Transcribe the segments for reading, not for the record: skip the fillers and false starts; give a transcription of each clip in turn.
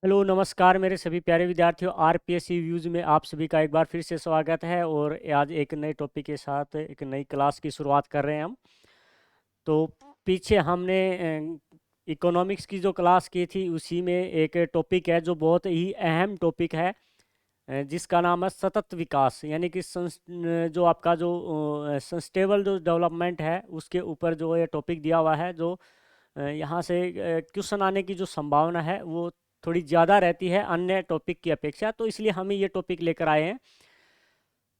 Hello नमस्कार मेरे सभी प्यारे विद्यार्थियों, आरपीएससी व्यूज़ में आप सभी का एक बार फिर से स्वागत है। और आज एक नए टॉपिक के साथ एक नई क्लास की शुरुआत कर रहे हैं हम। तो पीछे हमने इकोनॉमिक्स की जो क्लास की थी उसी में एक टॉपिक है जो बहुत ही अहम टॉपिक है, जिसका नाम है सतत विकास। यानी कि जो आपका जो सस्टेनेबल जो डेवलपमेंट है उसके ऊपर जो ये टॉपिक दिया हुआ है। जो यहाँ से क्वेश्चन आने की जो संभावना है वो थोड़ी ज़्यादा रहती है अन्य टॉपिक की अपेक्षा, तो इसलिए हम ही ये टॉपिक लेकर आए हैं।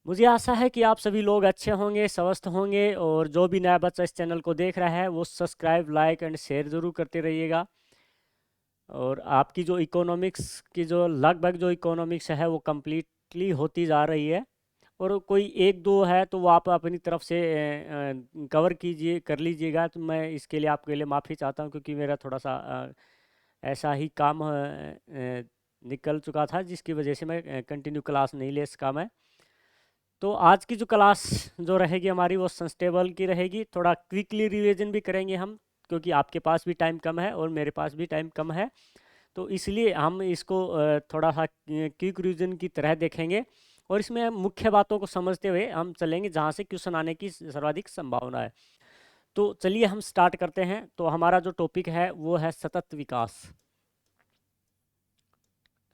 मुझे आशा है कि आप सभी लोग अच्छे होंगे, स्वस्थ होंगे, और जो भी नया बच्चा इस चैनल को देख रहा है वो सब्सक्राइब, लाइक एंड शेयर ज़रूर करते रहिएगा। और आपकी जो इकोनॉमिक्स की जो लगभग जो इकोनॉमिक्स है वो कम्प्लीटली होती जा रही है। और कोई एक दो है तो वो आप अपनी तरफ से कवर कीजिए, कर लीजिएगा। तो मैं इसके लिए आपके लिए माफ़ी चाहता हूँ, क्योंकि मेरा थोड़ा सा ऐसा ही काम निकल चुका था जिसकी वजह से मैं कंटिन्यू क्लास नहीं ले सका मैं। तो आज की जो क्लास जो रहेगी हमारी वो सस्टेनेबल की रहेगी। थोड़ा क्विकली रिवीजन भी करेंगे हम, क्योंकि आपके पास भी टाइम कम है और मेरे पास भी टाइम कम है। तो इसलिए हम इसको थोड़ा सा क्विक रिवीजन की तरह देखेंगे, और इसमें हम मुख्य बातों को समझते हुए हम चलेंगे जहाँ से क्वेश्चन आने की सर्वाधिक संभावना है। तो चलिए हम स्टार्ट करते हैं। तो हमारा जो टॉपिक है वो है सतत विकास।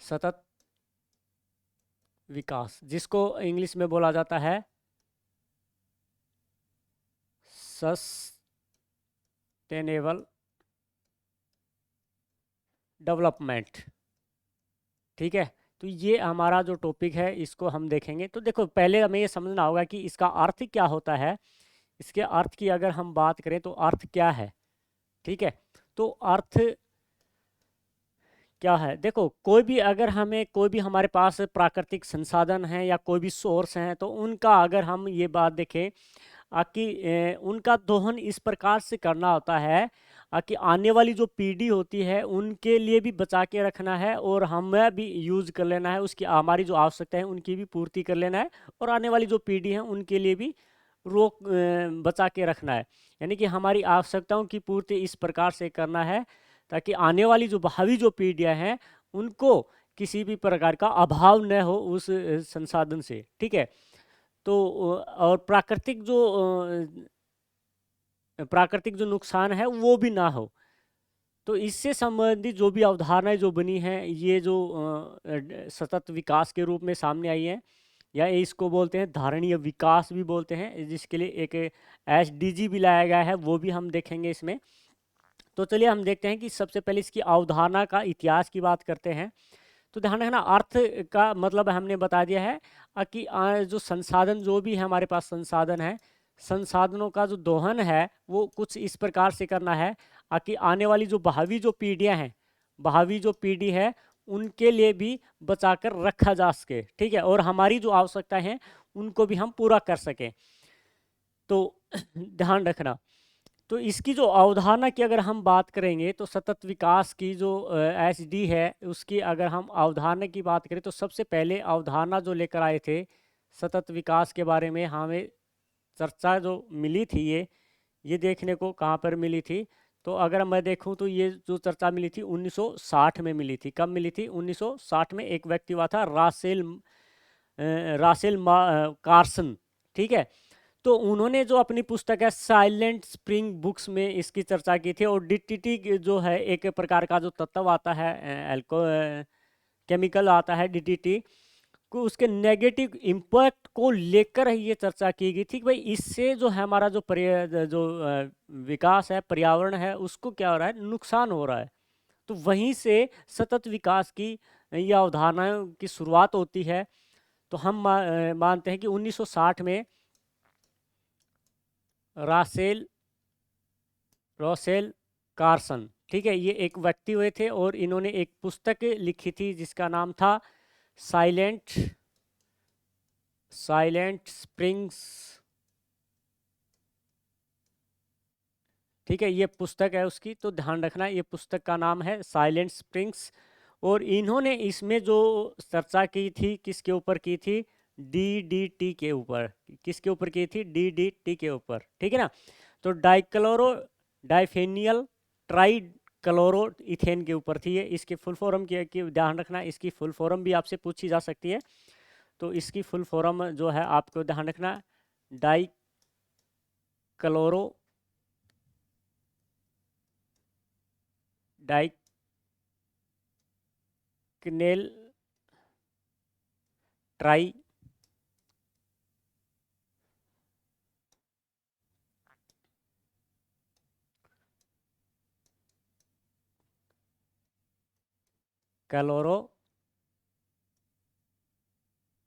सतत विकास, जिसको इंग्लिश में बोला जाता है सस्टेनेबल डेवलपमेंट। ठीक है। तो ये हमारा जो टॉपिक है इसको हम देखेंगे। तो देखो, पहले हमें ये समझना होगा कि इसका अर्थ क्या होता है। इसके अर्थ की अगर हम बात करें तो अर्थ क्या है। ठीक है। तो अर्थ क्या है, देखो, कोई भी अगर हमें कोई भी हमारे पास प्राकृतिक संसाधन हैं या कोई भी सोर्स हैं, तो उनका अगर हम ये बात देखें कि उनका दोहन इस प्रकार से करना होता है कि आने वाली जो पीढ़ी होती है उनके लिए भी बचा के रखना है, और हमें भी यूज़ कर लेना है, उसकी हमारी जो आवश्यकता है उनकी भी पूर्ति कर लेना है, और आने वाली जो पीढ़ी है उनके लिए भी बचा के रखना है। यानी कि हमारी आवश्यकताओं की पूर्ति इस प्रकार से करना है ताकि आने वाली जो भावी जो पीढ़ियाँ हैं उनको किसी भी प्रकार का अभाव न हो उस संसाधन से। ठीक है। तो और प्राकृतिक जो नुकसान है वो भी ना हो। तो इससे संबंधित जो भी अवधारणाएं जो बनी हैं ये जो सतत विकास के रूप में सामने आई हैं, या इसको बोलते हैं धारणीय विकास भी बोलते हैं, जिसके लिए एक एसडीजी भी लाया गया है, वो भी हम देखेंगे इसमें। तो चलिए हम देखते हैं कि सबसे पहले इसकी अवधारणा का इतिहास की बात करते हैं। तो ध्यान रखना, अर्थ का मतलब हमने बता दिया है कि जो संसाधन जो भी है हमारे पास संसाधन है, संसाधनों का जो दोहन है वो कुछ इस प्रकार से करना है कि आने वाली जो भावी जो पीढ़ियां हैं, भावी जो पीढ़ी है उनके लिए भी बचाकर रखा जा सके। ठीक है। और हमारी जो आवश्यकता है उनको भी हम पूरा कर सकें। तो ध्यान रखना। तो इसकी जो अवधारणा की अगर हम बात करेंगे तो सतत विकास की जो एसडी है उसकी अगर हम अवधारणा की बात करें तो सबसे पहले अवधारणा जो लेकर आए थे सतत विकास के बारे में, हमें चर्चा जो मिली थी ये देखने को कहाँ पर मिली थी। तो अगर मैं देखूं तो ये जो चर्चा मिली थी 1960 में मिली थी। कब मिली थी? 1960 में। एक व्यक्ति हुआ था कार्सन। ठीक है। तो उन्होंने जो अपनी पुस्तक है साइलेंट स्प्रिंग बुक्स में इसकी चर्चा की थी। और डीटीटी जो है एक प्रकार का जो तत्व आता है, एल्को केमिकल आता है डीटीटी को, उसके नेगेटिव इम्पैक्ट को लेकर ये चर्चा की गई थी कि भाई इससे जो है हमारा विकास है, पर्यावरण है, उसको क्या हो रहा है, नुकसान हो रहा है। तो वहीं से सतत विकास की ये अवधारणाओं की शुरुआत होती है। तो हम मानते हैं कि 1960 में रासेल रॉसेल कार्सन, ठीक है, ये एक व्यक्ति हुए थे और इन्होंने एक पुस्तक लिखी थी जिसका नाम था साइलेंट साइलेंट स्प्रिंग्स। ठीक है, ये पुस्तक है उसकी, तो ध्यान रखना ये पुस्तक का नाम है साइलेंट स्प्रिंग्स। और इन्होंने इसमें जो चर्चा की थी किसके ऊपर की थी? डीडीटी के ऊपर। किसके ऊपर की थी? डीडीटी के ऊपर। ठीक है ना। तो डाइक्लोरो डाइफेनियल ट्राई क्लोरो इथेन के ऊपर थी। ये इसकी फुल फॉर्म की ध्यान रखना, इसकी फुल फॉर्म भी आपसे पूछी जा सकती है। तो इसकी फुल फॉर्म जो है आपको ध्यान रखना, dichloro diphenyl trichloro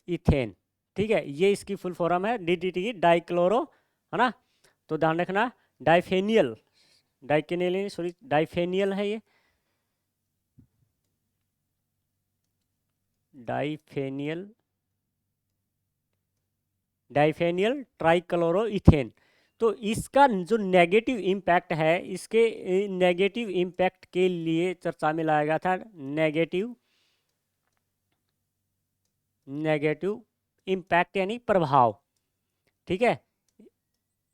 ethane, ठीक है। ये इसकी फुल फॉर्म है DDT की, डाइक्लोरो, है ना। तो ध्यान रखना, डाइफेनियल, डाइकेनियल सॉरी डाइफेनियल है ये, डाइफेनियल, डाइफेनियल ट्राइक्लोरोइथेन। तो इसका जो नेगेटिव इम्पैक्ट है, इसके नेगेटिव इम्पैक्ट के लिए चर्चा में लाया गया था, नेगेटिव इम्पैक्ट यानी प्रभाव, ठीक है।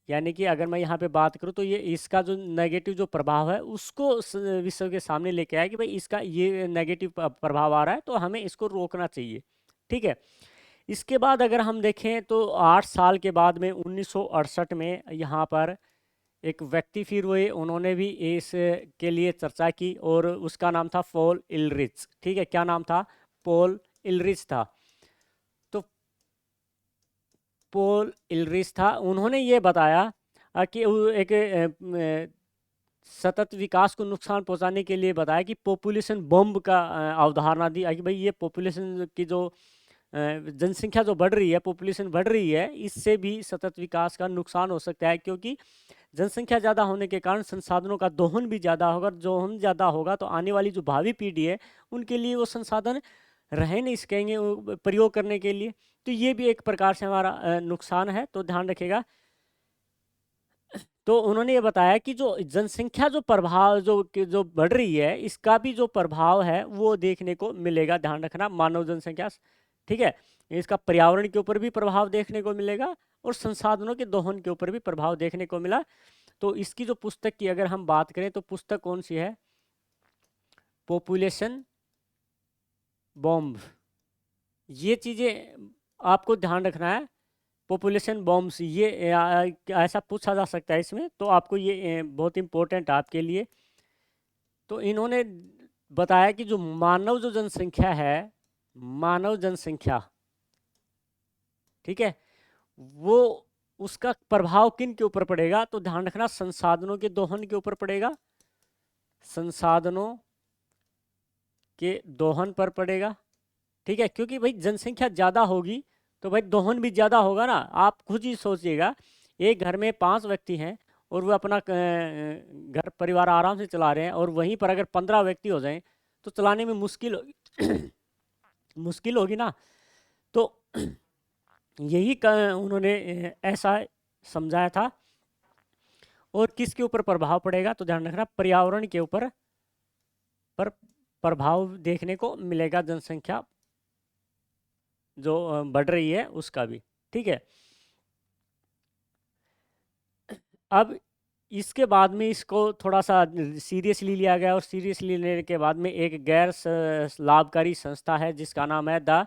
यानी कि अगर मैं यहाँ पे बात करूँ तो ये इसका जो नेगेटिव जो प्रभाव है उसको विश्व के सामने लेके आया कि भाई इसका ये नेगेटिव प्रभाव आ रहा है, तो हमें इसको रोकना चाहिए, ठीक है। इसके बाद अगर हम देखें तो 8 साल के बाद में 1968 में यहाँ पर एक व्यक्ति फिर हुए, उन्होंने भी इस के लिए चर्चा की और उसका नाम था पॉल इलरिच, ठीक है। क्या नाम था? पॉल इलरिच था। तो पॉल इलरिच था, उन्होंने ये बताया कि एक सतत विकास को नुकसान पहुंचाने के लिए बताया कि पॉपुलेशन बम का अवधारणा दी कि भाई ये पॉपुलेशन की जो जनसंख्या जो बढ़ रही है, पॉपुलेशन बढ़ रही है, इससे भी सतत विकास का नुकसान हो सकता है, क्योंकि जनसंख्या ज़्यादा होने के कारण संसाधनों का दोहन भी ज़्यादा होगा। दोहन ज़्यादा होगा तो आने वाली जो भावी पीढ़ी है उनके लिए वो संसाधन रह नहीं सकेंगे प्रयोग करने के लिए। तो ये भी एक प्रकार से हमारा नुकसान है, तो ध्यान रखिएगा। तो उन्होंने ये बताया कि जो जनसंख्या जो प्रभाव जो बढ़ रही है, इसका भी जो प्रभाव है वो देखने को मिलेगा, ध्यान रखना, मानव जनसंख्या, ठीक है। इसका पर्यावरण के ऊपर भी प्रभाव देखने को मिलेगा और संसाधनों के दोहन के ऊपर भी प्रभाव देखने को मिला। तो इसकी जो पुस्तक की अगर हम बात करें तो पुस्तक कौन सी है? Population bomb. ये चीज़ें आपको ध्यान रखना है, पॉपुलेशन बॉम्ब्स, ये ऐसा पूछा जा सकता है इसमें, तो आपको ये बहुत इम्पोर्टेंट है आपके लिए। तो इन्होंने बताया कि जो मानव जो जनसंख्या है, मानव जनसंख्या, ठीक है, वो उसका प्रभाव किन के ऊपर पड़ेगा? तो ध्यान रखना, संसाधनों के दोहन के ऊपर पड़ेगा, संसाधनों के दोहन पर पड़ेगा, ठीक है। क्योंकि भाई जनसंख्या ज़्यादा होगी तो भाई दोहन भी ज़्यादा होगा ना। आप खुद ही सोचिएगा, एक घर में 5 व्यक्ति हैं और वो अपना घर परिवार आराम से चला रहे हैं, और वहीं पर अगर 15 व्यक्ति हो जाएं तो चलाने में मुश्किल मुश्किल होगी ना। तो यही उन्होंने ऐसा समझाया था। और किसके ऊपर प्रभाव पड़ेगा? तो ध्यान रखना, पर्यावरण के ऊपर पर प्रभाव देखने को मिलेगा, जनसंख्या जो बढ़ रही है उसका भी, ठीक है। अब इसके बाद में इसको थोड़ा सा सीरियसली लिया गया, और सीरियसली लेने के बाद में एक गैर लाभकारी संस्था है जिसका नाम है द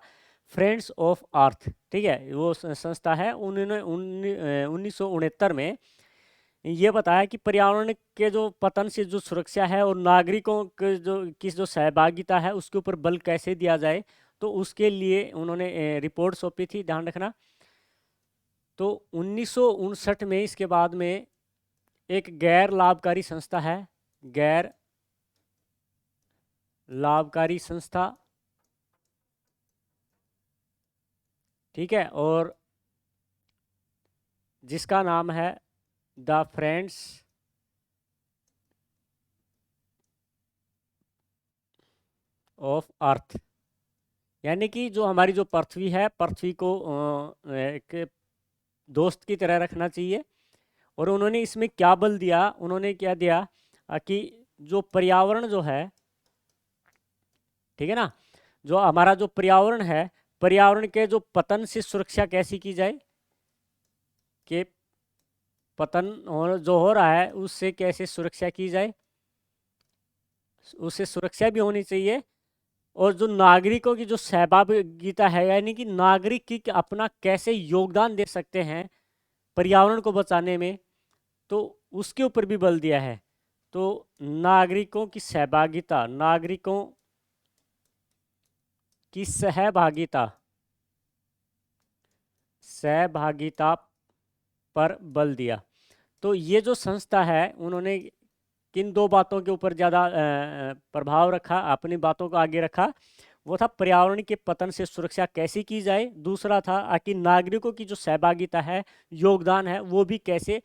फ्रेंड्स ऑफ अर्थ, ठीक है। वो संस्था है, उन्होंने 1969 में ये बताया कि पर्यावरण के जो पतन से जो सुरक्षा है और नागरिकों के जो सहभागिता है उसके ऊपर बल कैसे दिया जाए, तो उसके लिए उन्होंने रिपोर्ट सौंपी थी, ध्यान रखना। तो 1959 में इसके बाद में एक गैर लाभकारी संस्था है, गैर लाभकारी संस्था, ठीक है, और जिसका नाम है द फ्रेंड्स ऑफ अर्थ। यानी कि जो हमारी जो पृथ्वी है, पृथ्वी को एक दोस्त की तरह रखना चाहिए। और उन्होंने इसमें क्या बल दिया? उन्होंने क्या दिया कि जो पर्यावरण जो है, ठीक है ना, जो हमारा जो पर्यावरण है, पर्यावरण के जो पतन से सुरक्षा कैसी की जाए, कि पतन जो हो रहा है उससे कैसे सुरक्षा की जाए, उसे सुरक्षा भी होनी चाहिए, और जो नागरिकों की जो सहभागिता है, यानी कि नागरिक की अपना कैसे योगदान दे सकते हैं पर्यावरण को बचाने में, तो उसके ऊपर भी बल दिया है। तो नागरिकों की सहभागिता, नागरिकों की सहभागिता सहभागिता पर बल दिया। तो ये जो संस्था है, उन्होंने किन दो बातों के ऊपर ज़्यादा प्रभाव रखा, अपनी बातों को आगे रखा? वो था पर्यावरण के पतन से सुरक्षा कैसे की जाए, दूसरा था कि नागरिकों की जो सहभागिता है, योगदान है, वो भी कैसे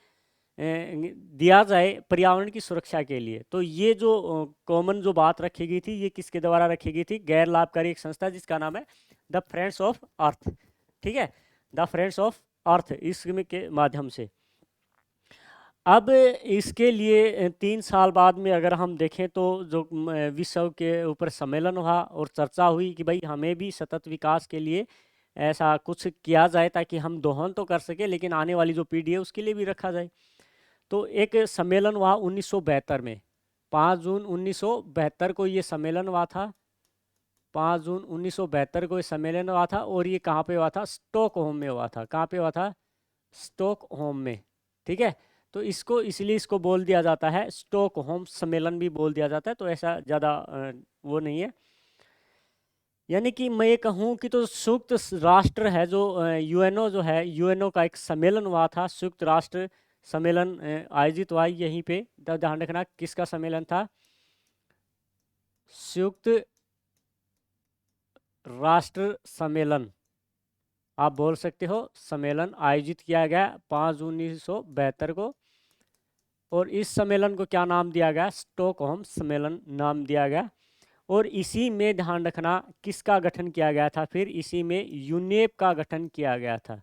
दिया जाए पर्यावरण की सुरक्षा के लिए। तो ये जो कॉमन जो बात रखी गई थी, ये किसके द्वारा रखी गई थी? गैर लाभकारी एक संस्था जिसका नाम है द फ्रेंड्स ऑफ अर्थ। ठीक है, द फ्रेंड्स ऑफ अर्थ, इसमें के माध्यम से। अब इसके लिए 3 साल बाद में अगर हम देखें तो जो विश्व के ऊपर सम्मेलन हुआ और चर्चा हुई कि भाई हमें भी सतत विकास के लिए ऐसा कुछ किया जाए ताकि हम दोहन तो कर सके, लेकिन आने वाली जो पीढ़ी है उसके लिए भी रखा जाए। तो एक सम्मेलन हुआ 1972 में, 5 जून 1972 को ये सम्मेलन हुआ था। 5 जून 1972 को ये सम्मेलन हुआ था, और ये कहाँ पे हुआ था? स्टॉकहोम में हुआ था। कहाँ पे हुआ था? स्टॉकहोम में। ठीक है, तो इसको इसलिए इसको बोल दिया जाता है, स्टॉकहोम सम्मेलन भी बोल दिया जाता है, तो ऐसा ज़्यादा वो नहीं है। यानी कि मैं ये कहूँ कि तो संयुक्त राष्ट्र है जो यूएनओ जो है, यूएनओ का एक सम्मेलन हुआ था, संयुक्त राष्ट्र सम्मेलन आयोजित हुआ यहीं पे। ध्यान रखना किसका सम्मेलन था? संयुक्त राष्ट्र सम्मेलन, आप बोल सकते हो सम्मेलन आयोजित किया गया 5 जून 1972 को, और इस सम्मेलन को क्या नाम दिया गया? स्टॉकहोम सम्मेलन नाम दिया गया। और इसी में ध्यान रखना किसका गठन किया गया था? फिर इसी में यूनेप का गठन किया गया था।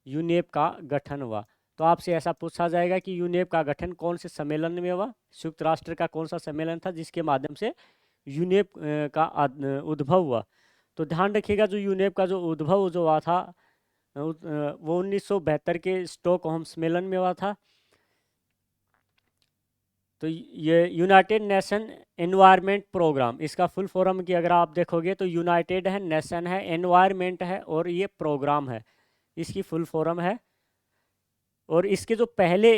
यूनेप का गठन हुआ। तो आपसे ऐसा पूछा जाएगा कि यूनेप का गठन कौन से सम्मेलन में हुआ? संयुक्त राष्ट्र का कौन सा सम्मेलन था जिसके माध्यम से यूनेप का उद्भव हुआ? तो ध्यान रखिएगा, जो यूनेप का जो उद्भव जो हुआ था वो 1972 के स्टॉकहोम सम्मेलन में हुआ था। तो ये यूनाइटेड नेशन एनवायरनमेंट प्रोग्राम, इसका फुल फॉर्म की अगर आप देखोगे तो यूनाइटेड है, नेशन है, एनवायरनमेंट है, और ये प्रोग्राम है, इसकी फुल फॉर्म है। और इसके जो पहले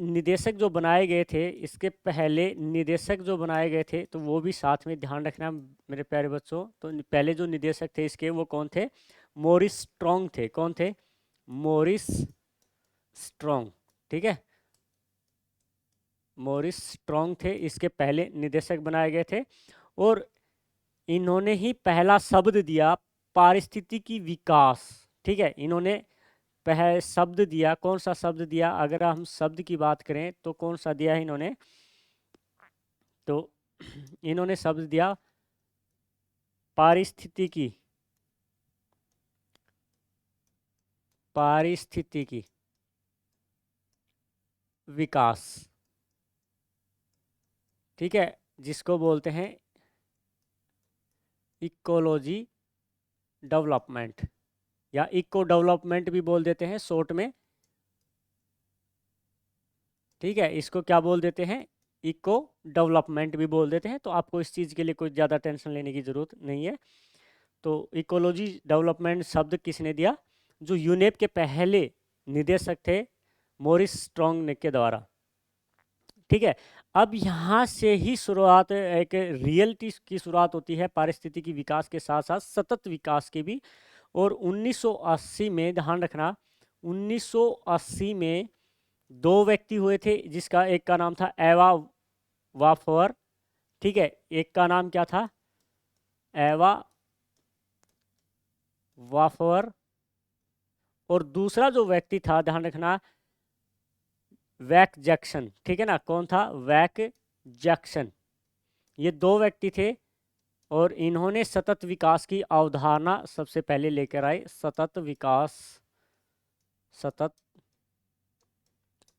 निदेशक जो बनाए गए थे, इसके पहले निदेशक जो बनाए गए थे, तो वो भी साथ में ध्यान रखना मेरे प्यारे बच्चों। तो पहले जो निदेशक थे इसके, वो कौन थे? मॉरिस स्ट्रॉन्ग थे। कौन थे? Morris strong. ठीक है, मॉरिस स्ट्रॉन्ग थे, इसके पहले निदेशक बनाए गए थे। और इन्होंने ही पहला शब्द दिया पारिस्थितिकी विकास। ठीक है, इन्होंने पहले शब्द दिया। कौन सा शब्द दिया? अगर हम शब्द की बात करें तो कौन सा दिया है इन्होंने? तो इन्होंने शब्द दिया पारिस्थितिकी, पारिस्थितिकी विकास। ठीक है, जिसको बोलते हैं इकोलॉजी डेवलपमेंट, या इको डेवलपमेंट भी बोल देते हैं शॉर्ट में। ठीक है, इसको क्या बोल देते हैं? इको डेवलपमेंट भी बोल देते हैं। तो आपको इस चीज़ के लिए कोई ज़्यादा टेंशन लेने की ज़रूरत नहीं है। तो इकोलॉजी डेवलपमेंट शब्द किसने दिया? जो यूनेप के पहले निदेशक थे, मॉरिस स्ट्रॉन्ग ने के द्वारा। ठीक है, अब यहाँ से ही शुरुआत, एक रियलिटी की शुरुआत होती है पारिस्थितिकी विकास के साथ साथ सतत विकास की भी। और 1980 में ध्यान रखना, 1980 में 2 व्यक्ति हुए थे, जिसका एक का नाम था एवा वाफर। ठीक है, एक का नाम क्या था? एवा वाफर। और दूसरा जो व्यक्ति था, ध्यान रखना, वैक जैक्सन। ठीक है ना, कौन था? वैक जैक्सन। ये 2 व्यक्ति थे, और इन्होंने सतत विकास की अवधारणा सबसे पहले लेकर आए। सतत विकास, सतत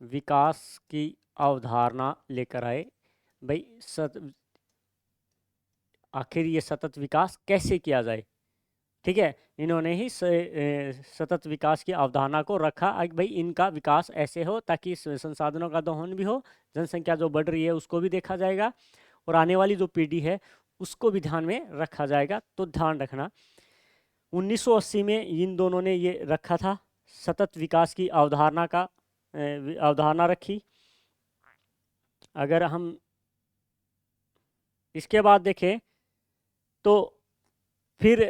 विकास की अवधारणा लेकर आए। भाई आखिर ये सतत विकास कैसे किया जाए? ठीक है, इन्होंने ही सतत विकास की अवधारणा को रखा। भाई इनका विकास ऐसे हो ताकि संसाधनों का दोहन भी हो, जनसंख्या जो बढ़ रही है उसको भी देखा जाएगा, और आने वाली जो पीढ़ी है उसको भी ध्यान में रखा जाएगा। तो ध्यान रखना 1980 में इन दोनों ने ये रखा था, सतत विकास की अवधारणा रखी। अगर हम इसके बाद देखें तो फिर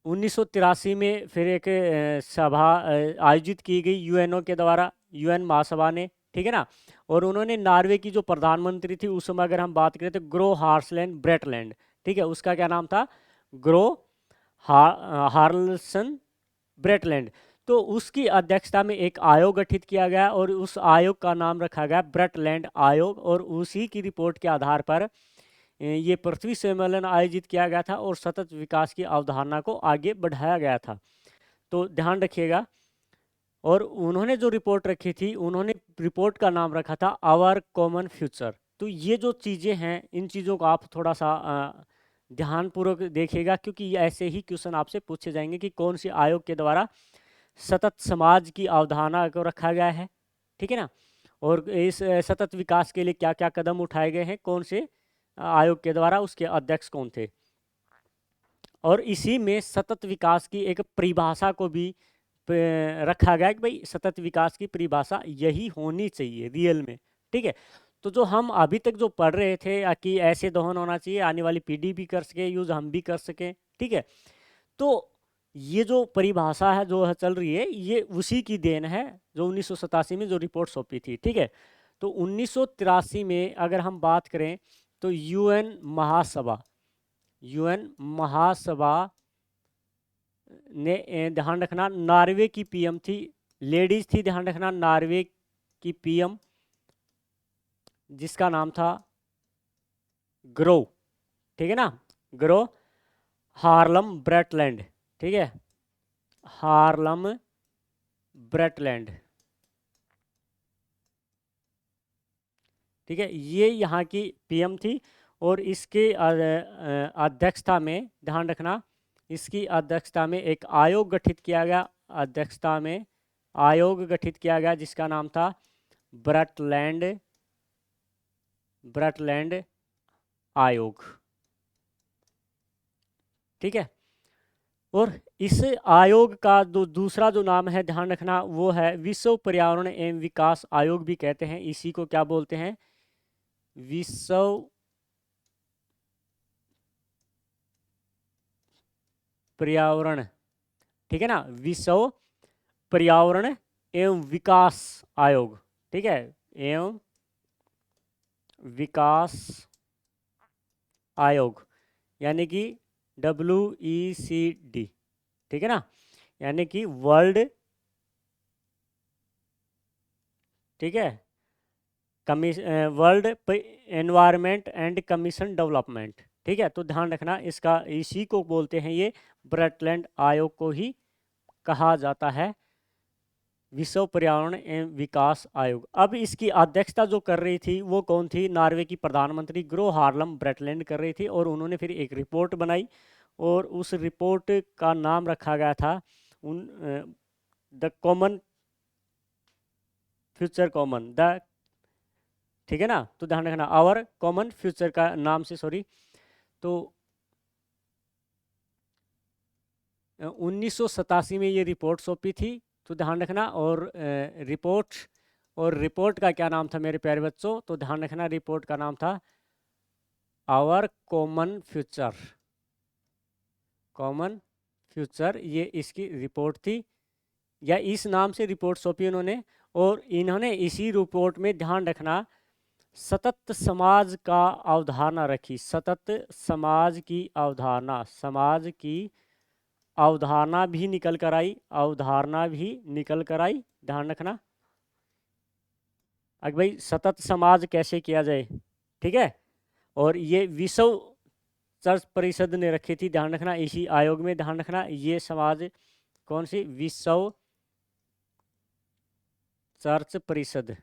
1983 में फिर एक सभा आयोजित की गई यूएनओ के द्वारा, यूएन महासभा ने, ठीक है ना। और उन्होंने नॉर्वे की जो प्रधानमंत्री थी उस समय अगर हम बात करें तो ग्रो हार्सलैंड ब्रेटलैंड, ठीक है, उसका क्या नाम था, ग्रो हार्लसन ब्रेटलैंड। तो उसकी अध्यक्षता में एक आयोग गठित किया गया और उस आयोग का नाम रखा गया ब्रेटलैंड आयोग, और उसी की रिपोर्ट के आधार पर ये पृथ्वी सम्मेलन आयोजित किया गया था और सतत विकास की अवधारणा को आगे बढ़ाया गया था। तो ध्यान रखिएगा। और उन्होंने जो रिपोर्ट रखी थी, उन्होंने रिपोर्ट का नाम रखा था आवर कॉमन फ्यूचर। तो ये जो चीज़ें हैं, इन चीज़ों को आप थोड़ा सा ध्यानपूर्वक देखिएगा, क्योंकि ऐसे ही क्वेश्चन आपसे पूछे जाएंगे कि कौन सी आयोग के द्वारा सतत समाज की अवधारणा को रखा गया है, ठीक है ना, और इस सतत विकास के लिए क्या क्या कदम उठाए गए हैं, कौन से आयोग के द्वारा, उसके अध्यक्ष कौन थे। और इसी में सतत विकास की एक परिभाषा को भी रखा गया कि भाई सतत विकास की परिभाषा यही होनी चाहिए रियल में, ठीक है। तो जो हम अभी तक जो पढ़ रहे थे कि ऐसे दोहन होना चाहिए, आने वाली पीढ़ी भी कर सके यूज़, हम भी कर सकें, ठीक है। तो ये जो परिभाषा है जो चल रही है, ये उसी की देन है जो 1987 में जो रिपोर्ट सौंपी थी, ठीक है। तो 1983 में अगर हम बात करें तो यूएन महासभा ने, ध्यान रखना, नॉर्वे की पीएम थी, लेडीज थी, ध्यान रखना, नॉर्वे की पीएम, जिसका नाम था ग्रो, ठीक है ना, ग्रो हार्लम ब्रेटलैंड, ठीक है, हार्लम ब्रेटलैंड, ठीक है, ये यहाँ की पीएम थी। और इसके अध्यक्षता में, ध्यान रखना, इसकी अध्यक्षता में एक आयोग गठित किया गया, अध्यक्षता में आयोग गठित किया गया जिसका नाम था ब्रेटलैंड आयोग, ठीक है। और इस आयोग का जो दूसरा जो नाम है, ध्यान रखना, वो है विश्व पर्यावरण एवं विकास आयोग भी कहते हैं। इसी को क्या बोलते हैं, विश्व पर्यावरण, ठीक है ना, विश्व पर्यावरण एवं विकास आयोग, ठीक है, एवं विकास आयोग, यानी कि WECD, ठीक है ना, यानी कि वर्ल्ड, ठीक है, world environment and commission development, ठीक है। तो ध्यान रखना, इसका इसी को बोलते हैं, ये ब्रेटलैंड आयोग को ही कहा जाता है विश्व पर्यावरण एवं विकास आयोग। अब इसकी अध्यक्षता जो कर रही थी वो कौन थी, नॉर्वे की प्रधानमंत्री ग्रो हार्लम ब्रेटलैंड कर रही थी। और उन्होंने फिर एक रिपोर्ट बनाई और उस रिपोर्ट का नाम रखा गया था द कॉमन फ्यूचर, ठीक है ना। तो ध्यान रखना, आवर कॉमन फ्यूचर का नाम से, सॉरी, तो 1987 में ये रिपोर्ट सौंपी थी। तो ध्यान रखना, और रिपोर्ट का क्या नाम था मेरे प्यारे बच्चों, तो ध्यान रखना, रिपोर्ट का नाम था आवर कॉमन फ्यूचर, ये इसकी रिपोर्ट थी, या इस नाम से रिपोर्ट सौंपी उन्होंने। और इन्होंने इसी रिपोर्ट में, ध्यान रखना, सतत समाज का अवधारणा रखी, सतत समाज की अवधारणा भी निकल कर आई, ध्यान रखना। अब भाई सतत समाज कैसे किया जाए, ठीक है। और ये विश्व चर्च परिषद ने रखी थी, ध्यान रखना, इसी आयोग में, ध्यान रखना, ये समाज कौन सी, विश्व चर्च परिषद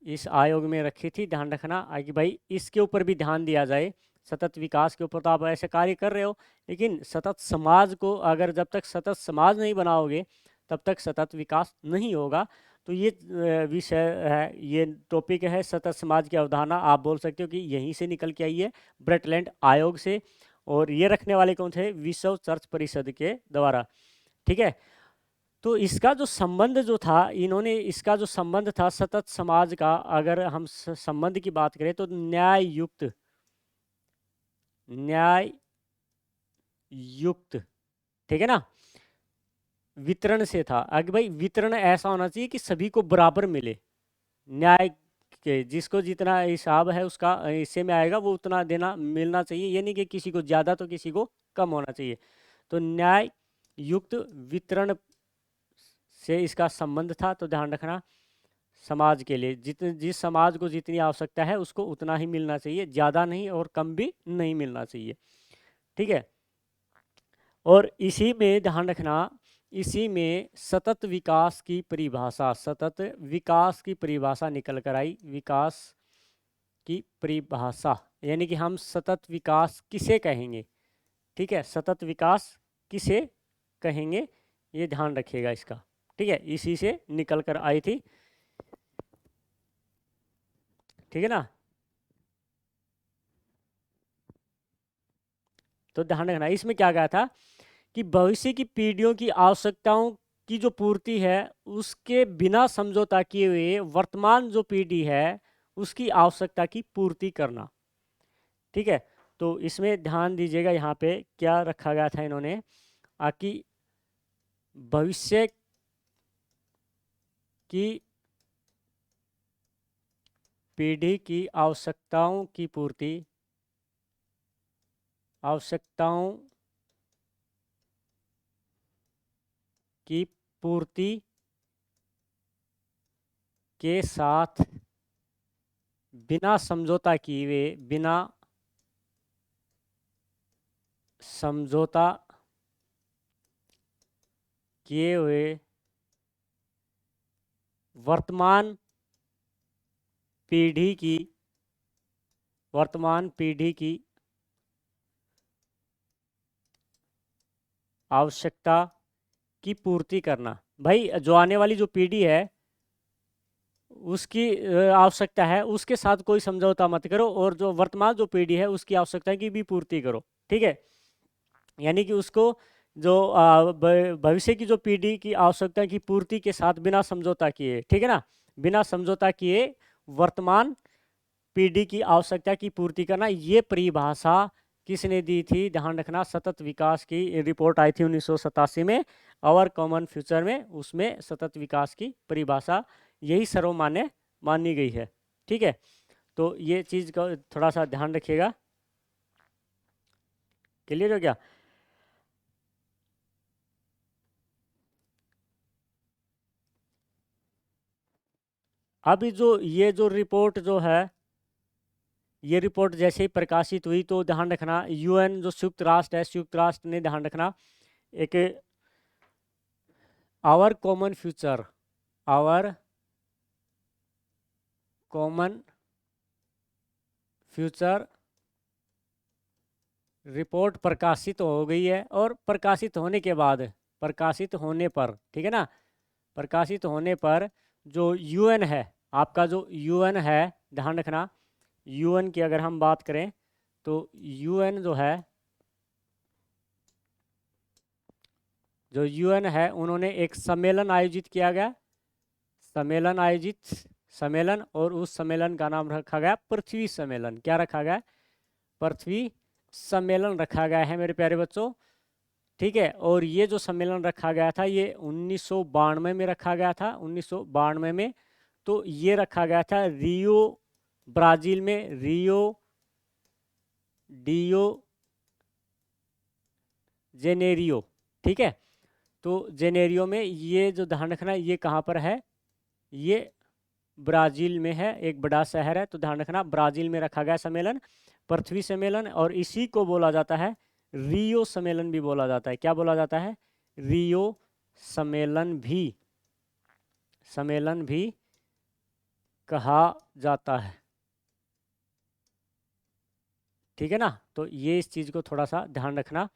इस आयोग में रखी थी, ध्यान रखना। कि भाई इसके ऊपर भी ध्यान दिया जाए, सतत विकास के ऊपर तो आप ऐसे कार्य कर रहे हो, लेकिन सतत समाज को, अगर जब तक सतत समाज नहीं बनाओगे तब तक सतत विकास नहीं होगा। तो ये विषय है, ये टॉपिक है सतत समाज की अवधारणा। आप बोल सकते हो कि यहीं से निकल के आई है, ब्रटलैंड आयोग से। और ये रखने वाले कौन थे? विश्व चर्च परिषद के द्वारा। ठीक है, तो इसका जो संबंध जो था, इन्होंने इसका जो संबंध था सतत समाज का, अगर हम संबंध की बात करें तो न्याय युक्त, ठीक है ना, वितरण से था। अगर भाई वितरण ऐसा होना चाहिए कि सभी को बराबर मिले, न्याय के जिसको जितना हिसाब है उसका हिस्से में आएगा वो उतना देना मिलना चाहिए, ये नहीं कि किसी को ज़्यादा तो किसी को कम होना चाहिए। तो न्याय युक्त वितरण से इसका संबंध था। तो ध्यान रखना, समाज के लिए जिस समाज को जितनी आवश्यकता है उसको उतना ही मिलना चाहिए, ज़्यादा नहीं और कम भी नहीं मिलना चाहिए। ठीक है, और इसी में ध्यान रखना, इसी में सतत विकास की परिभाषा निकल कर आई। विकास की परिभाषा यानी कि हम सतत विकास किसे कहेंगे। ठीक है, सतत विकास किसे कहेंगे, ये ध्यान रखिएगा इसका। ठीक है, इसी से निकल कर आई थी। ठीक है ना, तो ध्यान रखना, इसमें क्या कहा था कि भविष्य की पीढ़ियों की आवश्यकताओं की जो पूर्ति है उसके बिना समझौता किए हुए वर्तमान जो पीढ़ी है उसकी आवश्यकता की पूर्ति करना। ठीक है, तो इसमें ध्यान दीजिएगा, यहाँ पे क्या रखा गया था इन्होंने, कि भविष्य की पीढ़ी की आवश्यकताओं की पूर्ति के साथ बिना समझौता किए हुए वर्तमान पीढ़ी की आवश्यकता की पूर्ति करना। भाई जो आने वाली जो पीढ़ी है उसकी आवश्यकता है, उसके साथ कोई समझौता मत करो, और जो वर्तमान जो पीढ़ी है उसकी आवश्यकता की भी पूर्ति करो। ठीक है, यानी कि उसको जो भविष्य की जो पीढ़ी की आवश्यकता की पूर्ति के साथ बिना समझौता किए, ठीक है ना, बिना समझौता किए वर्तमान पीढ़ी की आवश्यकता की पूर्ति करना। ये परिभाषा किसने दी थी? ध्यान रखना, सतत विकास की रिपोर्ट आई थी 1987 में, आवर कॉमन फ्यूचर में, उसमें सतत विकास की परिभाषा यही सर्वमान्य मानी गई है। ठीक है, तो ये चीज़ का थोड़ा सा ध्यान रखिएगा। क्लियर हो गया? अभी जो ये जो रिपोर्ट जो है, ये रिपोर्ट जैसे ही प्रकाशित हुई तो ध्यान रखना, यूएन जो संयुक्त राष्ट्र है, संयुक्त राष्ट्र ने ध्यान रखना एक आवर कॉमन फ्यूचर रिपोर्ट प्रकाशित हो गई है। और प्रकाशित होने के बाद, प्रकाशित होने पर, ठीक है ना, प्रकाशित होने पर जो यूएन है, आपका जो यूएन है, ध्यान रखना, यूएन की अगर हम बात करें तो यूएन जो यूएन है उन्होंने एक सम्मेलन आयोजित किया गया, सम्मेलन, और उस सम्मेलन का नाम रखा गया पृथ्वी सम्मेलन। क्या रखा गया? पृथ्वी सम्मेलन रखा गया है मेरे प्यारे बच्चों। ठीक है, और ये जो सम्मेलन रखा गया था ये 1992 में रखा गया था, 1992 में। तो ये रखा गया था ब्राजील में, रियो डियो जेनेरियो। ठीक है, तो जेनेरियो में, ये जो ध्यान रखना ये कहाँ पर है? ये ब्राज़ील में है, एक बड़ा शहर है। तो ध्यान रखना, ब्राज़ील में रखा गया सम्मेलन, पृथ्वी सम्मेलन, और इसी को बोला जाता है रियो सम्मेलन भी बोला जाता है। क्या बोला जाता है? रियो सम्मेलन भी कहा जाता है। ठीक है ना, तो ये इस चीज़ को थोड़ा सा ध्यान रखना।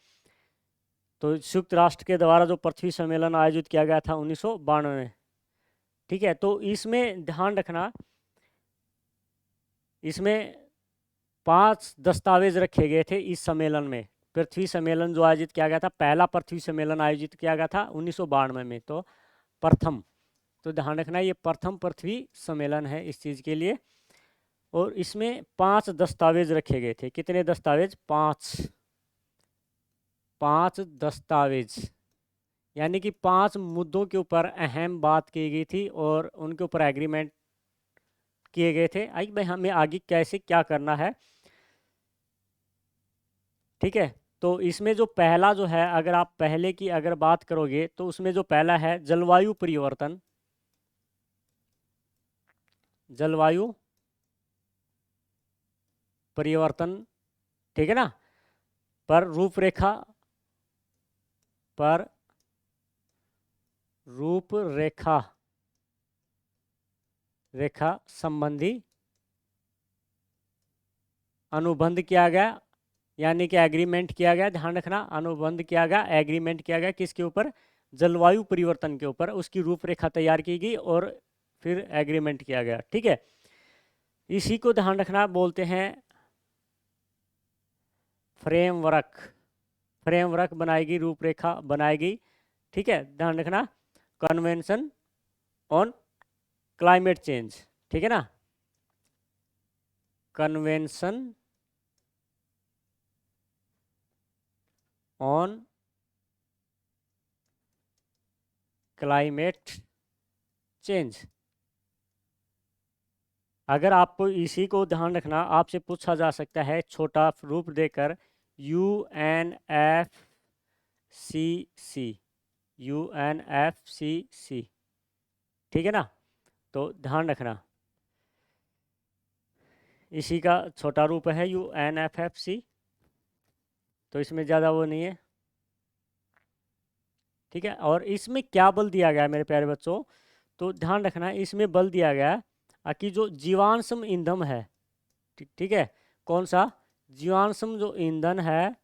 तो संयुक्त राष्ट्र के द्वारा जो पृथ्वी सम्मेलन आयोजित किया गया था 1992 में, ठीक है, तो इसमें ध्यान रखना, इसमें 5 दस्तावेज रखे गए थे इस सम्मेलन में। पृथ्वी सम्मेलन जो आयोजित किया गया था, पहला पृथ्वी सम्मेलन आयोजित किया गया था 1992 में, तो प्रथम, तो ध्यान रखना ये प्रथम पृथ्वी सम्मेलन है इस चीज़ के लिए। और इसमें 5 दस्तावेज रखे गए थे। कितने दस्तावेज? 5 दस्तावेज, यानी कि 5 मुद्दों के ऊपर अहम बात की गई थी और उनके ऊपर एग्रीमेंट किए गए थे। आई भाई हमें आगे कैसे क्या करना है, ठीक है। तो इसमें जो पहला जो है, अगर आप पहले की अगर बात करोगे तो उसमें जो पहला है जलवायु परिवर्तन, जलवायु परिवर्तन, ठीक है ना, पर रूपरेखा, पर रूपरेखा रेखा संबंधी अनुबंध किया गया, यानी कि एग्रीमेंट किया गया। ध्यान रखना, अनुबंध किया गया, एग्रीमेंट किया गया, किसके ऊपर? जलवायु परिवर्तन के ऊपर। उसकी रूपरेखा तैयार की गई और फिर एग्रीमेंट किया गया, ठीक है। इसी को ध्यान रखना बोलते हैं फ्रेमवर्क। फ्रेमवर्क बनाएगी, रूपरेखा बनाएगी, ठीक है। ध्यान रखना, कन्वेंशन ऑन क्लाइमेट चेंज, ठीक है ना, कन्वेंशन ऑन क्लाइमेट चेंज। अगर आपको इसी को ध्यान रखना, आपसे पूछा जा सकता है छोटा रूप देकर UNFCC, UNFCC, ठीक है ना। तो ध्यान रखना, इसी का छोटा रूप है UNFFC, तो इसमें ज़्यादा वो नहीं है, ठीक है। और इसमें क्या बल दिया गया है मेरे प्यारे बच्चों, तो ध्यान रखना, इसमें बल दिया गया कि जो जीवाश्म ईंधन है, ठीक है, कौन सा? जीवाश्म जो ईंधन है,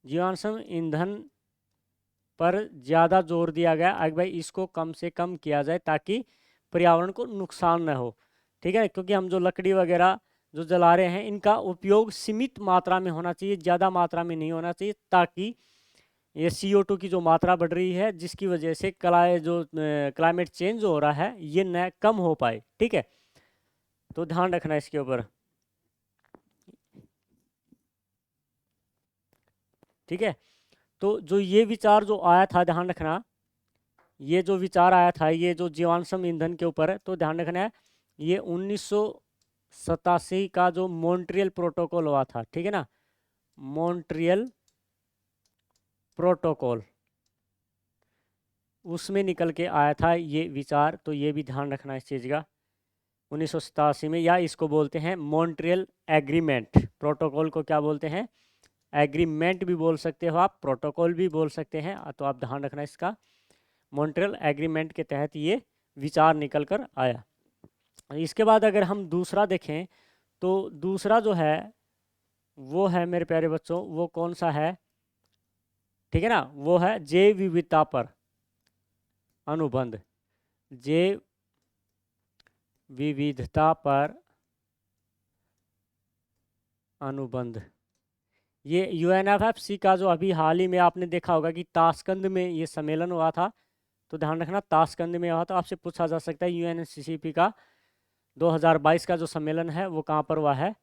जीवाश्म ईंधन पर ज़्यादा जोर दिया गया कि भाई इसको कम से कम किया जाए ताकि पर्यावरण को नुकसान न हो, ठीक है। क्योंकि हम जो लकड़ी वगैरह जो जला रहे हैं, इनका उपयोग सीमित मात्रा में होना चाहिए, ज़्यादा मात्रा में नहीं होना चाहिए, ताकि ये CO2 की जो मात्रा बढ़ रही है, जिसकी वजह से क्लाइमेट चेंज हो रहा है, ये न कम हो पाए, ठीक है। तो ध्यान रखना इसके ऊपर, ठीक है। तो जो ये विचार जो आया था, ध्यान रखना, ये जो विचार आया था, ये जो जीवाश्म ईंधन के ऊपर, तो ध्यान रखना है, ये 1987 का जो मॉन्ट्रियल प्रोटोकॉल हुआ था, ठीक है ना, मॉन्ट्रियल प्रोटोकॉल, उसमें निकल के आया था ये विचार। तो ये भी ध्यान रखना इस चीज़ का, 1987 में, या इसको बोलते हैं मॉन्ट्रियल एग्रीमेंट। प्रोटोकॉल को क्या बोलते हैं? एग्रीमेंट भी बोल सकते हो आप, प्रोटोकॉल भी बोल सकते हैं, तो आप ध्यान रखना इसका। मॉन्ट्रियल एग्रीमेंट के तहत ये विचार निकल कर आया। इसके बाद अगर हम दूसरा देखें, तो दूसरा जो है वो है मेरे प्यारे बच्चों, वो कौन सा है, ठीक है ना, वो है जैव विविधता पर अनुबंध। जैव विविधता पर अनुबंध, ये UNFFC का जो अभी हाल ही में आपने देखा होगा कि ताशकंद में ये सम्मेलन हुआ था। तो ध्यान रखना, ताशकंद में हुआ था। आपसे पूछा जा सकता है UNFCCP का 2022 का जो सम्मेलन है वो कहाँ पर हुआ है।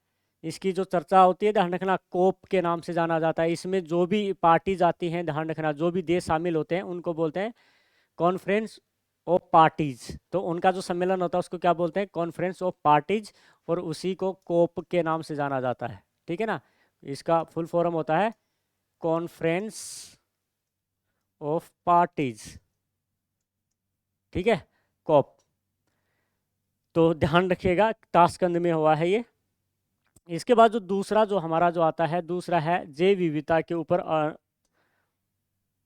इसकी जो चर्चा होती है, ध्यान रखना, कोप के नाम से जाना जाता है। इसमें जो भी पार्टी जाती हैं, ध्यान रखना, जो भी देश शामिल होते हैं उनको बोलते हैं कॉन्फ्रेंस ऑफ पार्टीज। तो उनका जो सम्मेलन होता है उसको क्या बोलते हैं? कॉन्फ्रेंस ऑफ पार्टीज, और उसी को कोप के नाम से जाना जाता है, ठीक है ना। इसका फुल फॉर्म होता है कॉन्फ्रेंस ऑफ पार्टीज, ठीक है, कोप। तो ध्यान रखिएगा, ताशकंद में हुआ है ये। इसके बाद जो दूसरा जो हमारा जो आता है, दूसरा है जैव विविधता के ऊपर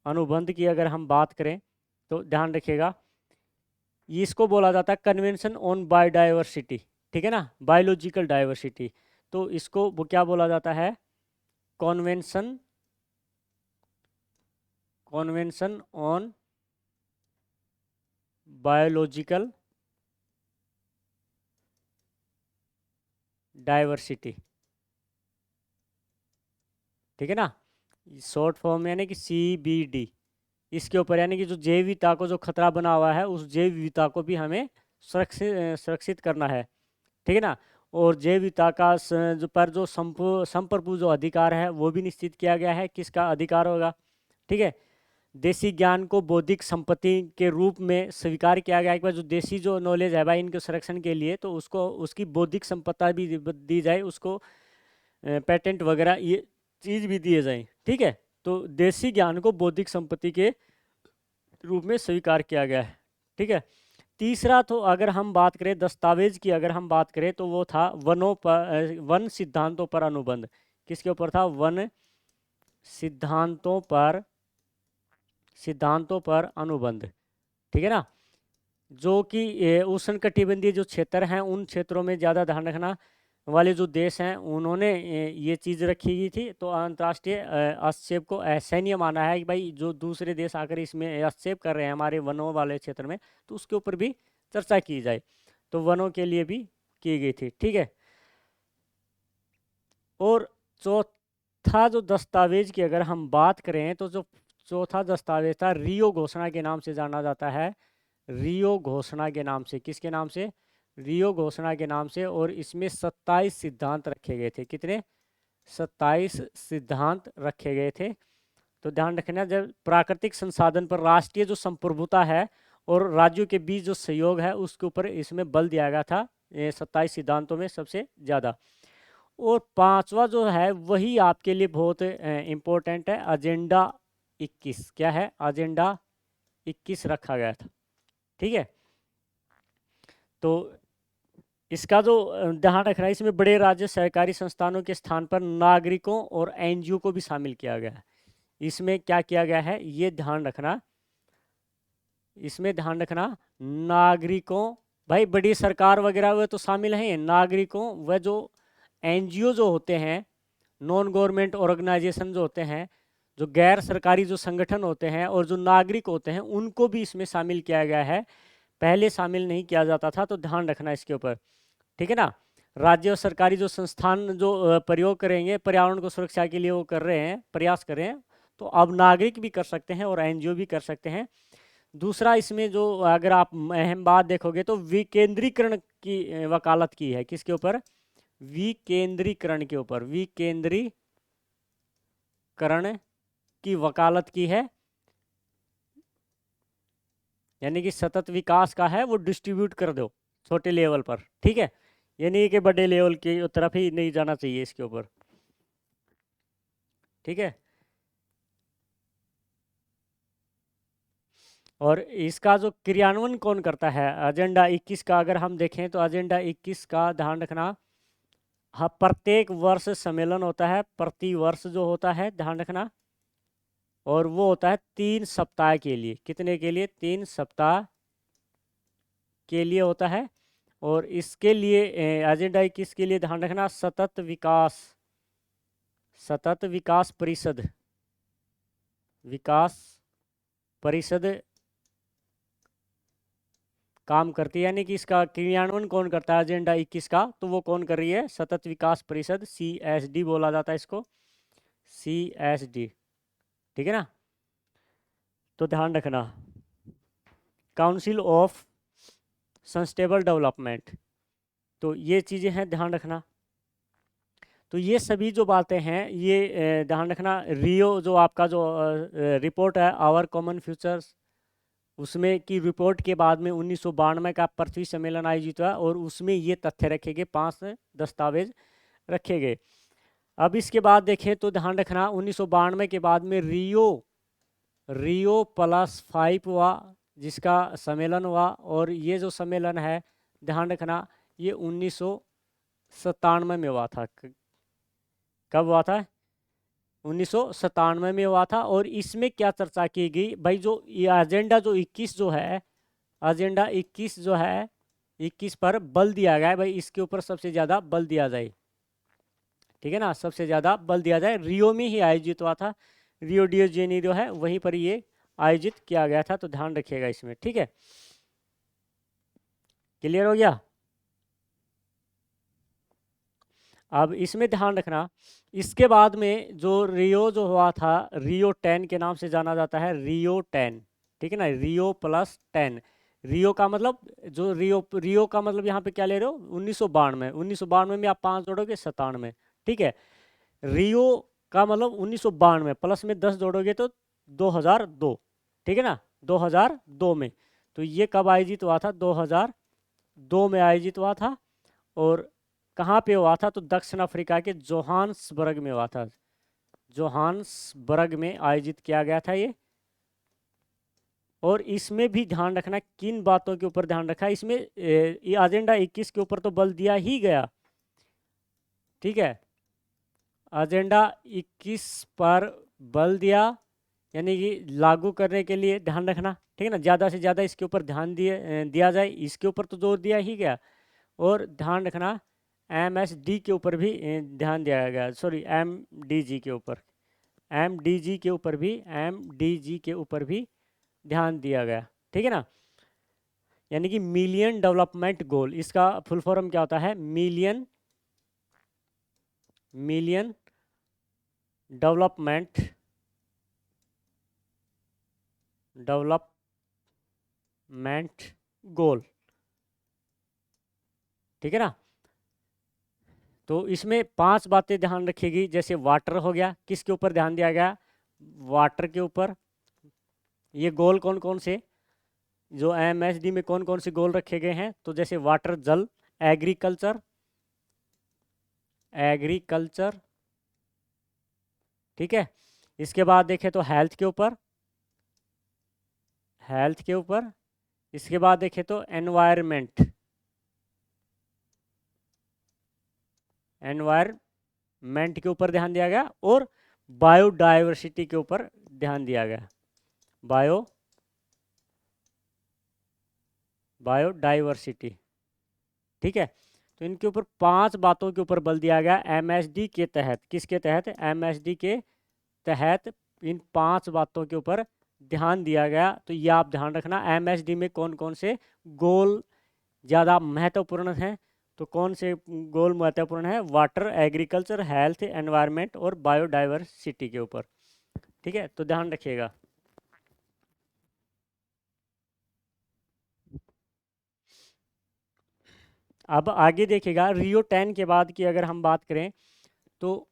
अनुबंध की अगर हम बात करें तो ध्यान रखिएगा, इसको बोला जाता है कन्वेंशन ऑन बायोडाइवर्सिटी, ठीक है ना, बायोलॉजिकल डाइवर्सिटी। तो इसको वो क्या बोला जाता है? Convention, convention on biological diversity, ठीक है ना, शॉर्ट फॉर्म यानी कि CBD। इसके ऊपर यानी कि जो जैव विविधता को जो खतरा बना हुआ है उस जैव विविधता को भी हमें सुरक्षित करना है, ठीक है ना। और जैव विविधता का जो पर जो संप्रभु जो अधिकार है वो भी निश्चित किया गया है, किसका अधिकार होगा, ठीक है। देसी ज्ञान को बौद्धिक संपत्ति के रूप में स्वीकार किया गया है कि जो देसी जो नॉलेज है भाई इनके संरक्षण के लिए, तो उसको उसकी बौद्धिक संपदा भी दी जाए, उसको पेटेंट वगैरह ये चीज़ भी दिए जाए, ठीक है। तो देसी ज्ञान को बौद्धिक संपत्ति के रूप में स्वीकार किया गया है, ठीक है। तीसरा, तो अगर हम बात करें दस्तावेज की, अगर हम बात करें तो वो था वन सिद्धांतों पर अनुबंध। किसके ऊपर था? वन सिद्धांतों पर अनुबंध, ठीक है ना। जो कि उष्णकटिबंधीय जो क्षेत्र हैं उन क्षेत्रों में ज़्यादा ध्यान रखना वाले जो देश हैं उन्होंने ये चीज़ रखी गई थी। तो अंतर्राष्ट्रीय हस्तक्षेप को असहनीय माना है कि भाई जो दूसरे देश आकर इसमें हस्तक्षेप कर रहे हैं हमारे वनों वाले क्षेत्र में, तो उसके ऊपर भी चर्चा की जाए। तो वनों के लिए भी की गई थी, ठीक है। और चौथा जो दस्तावेज की अगर हम बात करें तो जो चौथा दस्तावेज था रियो घोषणा के नाम से जाना जाता है, रियो घोषणा के नाम से। किसके नाम से? रियो घोषणा के नाम से। और इसमें 27 सिद्धांत रखे गए थे। कितने? 27 सिद्धांत रखे गए थे। तो ध्यान रखना, जब प्राकृतिक संसाधन पर राष्ट्रीय जो संप्रभुता है और राज्यों के बीच जो सहयोग है उसके ऊपर इसमें बल दिया गया था 27 सिद्धांतों में सबसे ज़्यादा। और पांचवा जो है वही आपके लिए बहुत इम्पोर्टेंट है, एजेंडा 21। क्या है? एजेंडा 21 रखा गया था, ठीक है। तो इसका जो ध्यान रखना है, इसमें बड़े राज्य सहकारी संस्थानों के स्थान पर नागरिकों और NGO को भी शामिल किया गया है। इसमें क्या किया गया है ये ध्यान रखना, इसमें ध्यान रखना नागरिकों, भाई बड़ी सरकार वगैरह वे तो शामिल हैं, नागरिकों व जो NGO जो होते हैं, नॉन गवर्नमेंट ऑर्गेनाइजेशन जो होते हैं, जो गैर सरकारी जो संगठन होते हैं और जो नागरिक होते हैं उनको भी इसमें शामिल किया गया है। पहले शामिल नहीं किया जाता था, तो ध्यान रखना इसके ऊपर, ठीक है ना। राज्य और सरकारी जो संस्थान जो प्रयोग करेंगे पर्यावरण को सुरक्षा के लिए वो कर रहे हैं, प्रयास कर रहे हैं, तो अब नागरिक भी कर सकते हैं और NGO भी कर सकते हैं। दूसरा, इसमें जो अगर आप अहम बात देखोगे तो विकेंद्रीकरण की वकालत की है। किसके ऊपर? विकेंद्रीकरण के ऊपर, विकेंद्रीकरण की वकालत की है, यानी कि सतत विकास का है वो डिस्ट्रीब्यूट कर दो छोटे लेवल पर, ठीक है। यानी कि बड़े लेवल की तरफ ही नहीं जाना चाहिए इसके ऊपर, ठीक है। और इसका जो क्रियान्वयन कौन करता है एजेंडा 21 का, अगर हम देखें तो एजेंडा 21 का ध्यान रखना, हाँ प्रत्येक वर्ष सम्मेलन होता है, प्रति वर्ष जो होता है ध्यान रखना, और वो होता है 3 सप्ताह के लिए। कितने के लिए? 3 सप्ताह के लिए होता है। और इसके लिए एजेंडा 21 के लिए ध्यान रखना सतत विकास परिषद काम करती है। यानी कि इसका क्रियान्वयन कौन करता है एजेंडा 21 का? तो वो कौन कर रही है? सतत विकास परिषद, CSD बोला जाता है इसको, CSD, ठीक है ना। तो ध्यान रखना काउंसिल ऑफ सस्टेनेबल डेवलपमेंट, तो ये चीज़ें हैं ध्यान रखना। तो ये सभी जो बातें हैं ये ध्यान रखना। रियो जो आपका जो रिपोर्ट है आवर कॉमन फ्यूचर्स, उसमें की रिपोर्ट के बाद में 1992 का पृथ्वी सम्मेलन आयोजित हुआ और उसमें ये तथ्य रखे गए, 5 दस्तावेज रखे गए। अब इसके बाद देखें तो ध्यान रखना 1992 के बाद में रियो +5 हुआ जिसका सम्मेलन हुआ, और ये जो सम्मेलन है ध्यान रखना ये 1997 में हुआ था। कब हुआ था? 1997 में हुआ था। और इसमें क्या चर्चा की गई भाई, जो ये एजेंडा जो 21 जो है, एजेंडा 21 जो है 21 पर बल दिया गया है भाई, इसके ऊपर सबसे ज़्यादा बल दिया जाए, ठीक है ना, सबसे ज़्यादा बल दिया जाए। रियो में ही आयोजित हुआ था, रियो डी जेनेरियो है वहीं पर ये आयोजित किया गया था, तो ध्यान रखिएगा इसमें, ठीक है। क्लियर हो गया। अब इसमें ध्यान रखना, इसके बाद में जो रियो जो हुआ था, रियो 10 के नाम से जाना जाता है, रियो 10, ठीक है ना, रियो प्लस 10। रियो का मतलब, जो रियो रियो का मतलब यहाँ पे क्या ले रहे हो, 1992, 1992 में आप 5 जोड़ोगे 97, ठीक है। रियो का मतलब 1992 प्लस में 10 जोड़ोगे तो 2002, ठीक है ना, 2002 में। तो ये कब आयोजित हुआ था, 2002 में आयोजित हुआ था। और कहाँ पे हुआ था, तो दक्षिण अफ्रीका के जोहान्सबर्ग में हुआ था, जोहान्सबर्ग में आयोजित किया गया था ये। और इसमें भी ध्यान रखना, किन बातों के ऊपर ध्यान रखा इसमें, ये एजेंडा 21 के ऊपर तो बल दिया ही गया, ठीक है, एजेंडा 21 पर बल दिया, यानी कि लागू करने के लिए ध्यान रखना, ठीक है ना, ज़्यादा से ज़्यादा इसके ऊपर ध्यान दिया जाए, इसके ऊपर तो जोर दिया ही गया। और ध्यान रखना MSD के ऊपर भी ध्यान दिया गया, सॉरी MDG के ऊपर, MDG के ऊपर भी, MDG के ऊपर भी ध्यान दिया गया, ठीक है ना। यानी कि मिलियन डेवलपमेंट गोल, इसका फुल फॉर्म क्या होता है, मिलियन डेवलपमेंट गोल, ठीक है ना। तो इसमें 5 बातें ध्यान रखिएगी, जैसे वाटर हो गया, किसके ऊपर ध्यान दिया गया, वाटर के ऊपर। ये गोल कौन कौन से, जो MSD में कौन कौन से गोल रखे गए हैं, तो जैसे वाटर, जल, एग्रीकल्चर, ठीक है। इसके बाद देखें तो हेल्थ के ऊपर, इसके बाद देखें तो एनवायरमेंट के ऊपर ध्यान दिया गया, और बायोडाइवर्सिटी के ऊपर ध्यान दिया गया, बायोडाइवर्सिटी, ठीक है। तो इनके ऊपर 5 बातों के ऊपर बल दिया गया MSD के तहत, किसके तहत, MSD के तहत इन 5 बातों के ऊपर ध्यान दिया गया। तो ये आप ध्यान रखना, MSD में कौन कौन से गोल ज़्यादा महत्वपूर्ण हैं, तो कौन से गोल महत्वपूर्ण है, वाटर, एग्रीकल्चर, हेल्थ, एनवायरनमेंट और बायोडाइवर्सिटी के ऊपर, ठीक है, तो ध्यान रखिएगा। अब आगे देखिएगा, रियो 10 के बाद की अगर हम बात करें तो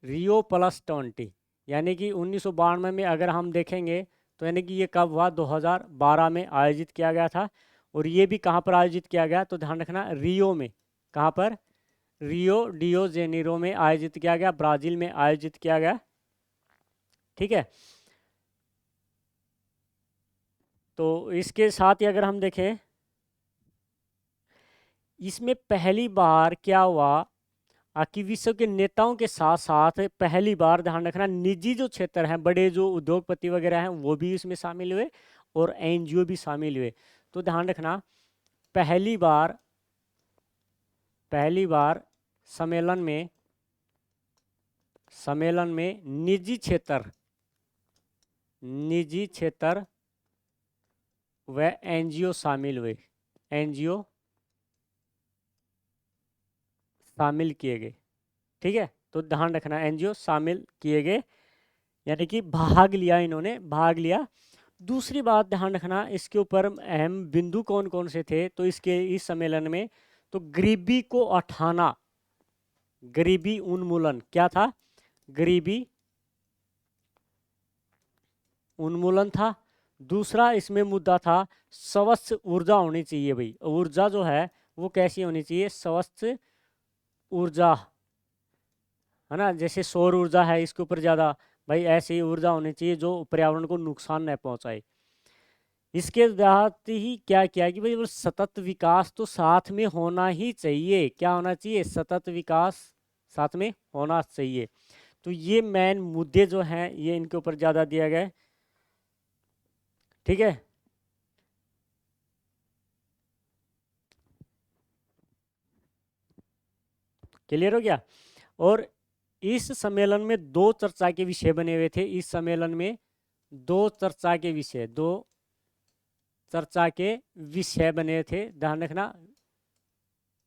रियो प्लस 20, यानी कि 1992 में अगर हम देखेंगे तो यानी कि ये कब हुआ, 2012 में आयोजित किया गया था। और ये भी कहाँ पर आयोजित किया गया, तो ध्यान रखना रियो में, कहाँ पर, रियो डियो जेनेरो में आयोजित किया गया, ब्राज़ील में आयोजित किया गया, ठीक है। तो इसके साथ ही अगर हम देखें, इसमें पहली बार क्या हुआ कि विश्व के नेताओं के साथ साथ पहली बार, ध्यान रखना, निजी जो क्षेत्र हैं, बड़े जो उद्योगपति वगैरह हैं, वो भी इसमें शामिल हुए और NGO भी शामिल हुए। तो ध्यान रखना, पहली बार सम्मेलन में निजी क्षेत्र व NGO शामिल हुए, NGO शामिल किए गए, ठीक है। तो ध्यान रखना, NGO शामिल किए गए, यानी कि भाग लिया। दूसरी बात ध्यान रखना, इसके ऊपर अहम बिंदु कौन कौन से थे, तो इस सम्मेलन में तो गरीबी उन्मूलन, क्या था, गरीबी उन्मूलन था। दूसरा इसमें मुद्दा था स्वच्छ ऊर्जा होनी चाहिए, भाई ऊर्जा जो है वो कैसी होनी चाहिए, स्वच्छ ऊर्जा, है ना, जैसे सौर ऊर्जा है, इसके ऊपर ज़्यादा भाई ऐसी ऊर्जा होनी चाहिए जो पर्यावरण को नुकसान न पहुंचाए। इसके साथ ही क्या किया कि भाई वो सतत विकास तो साथ में होना ही चाहिए, क्या होना चाहिए, सतत विकास साथ में होना चाहिए। तो ये मेन मुद्दे जो हैं ये इनके ऊपर ज़्यादा दिया गया है, ठीक है। क्लियर हो गया। और इस सम्मेलन में 2 चर्चा के विषय बने हुए थे, इस सम्मेलन में 2 चर्चा के विषय, 2 चर्चा के विषय बने थे, ध्यान रखना,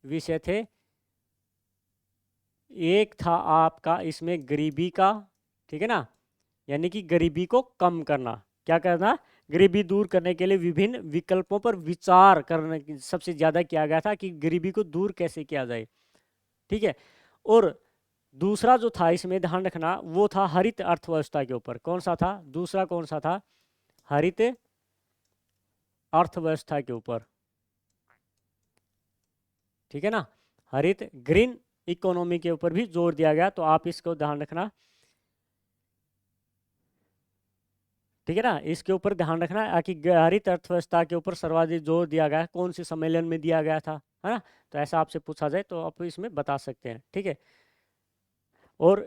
विषय थे। एक था आपका इसमें गरीबी का, ठीक है ना, यानी कि गरीबी को कम करना, क्या करना, गरीबी दूर करने के लिए विभिन्न विकल्पों पर विचार करने की सबसे ज़्यादा किया गया था कि गरीबी को दूर कैसे किया जाए, ठीक है। और दूसरा जो था इसमें ध्यान रखना वो था हरित अर्थव्यवस्था के ऊपर। कौन सा था दूसरा, कौन सा था, हरित अर्थव्यवस्था के ऊपर, ठीक है ना, हरित ग्रीन इकोनॉमी के ऊपर भी जोर दिया गया। तो आप इसको ध्यान रखना, ठीक है ना, इसके ऊपर ध्यान रखना कि हरित अर्थव्यवस्था के ऊपर सर्वाधिक जोर दिया गया, कौन से सम्मेलन में दिया गया था, है ना। तो ऐसा आपसे पूछा जाए तो आप इसमें बता सकते हैं, ठीक है। और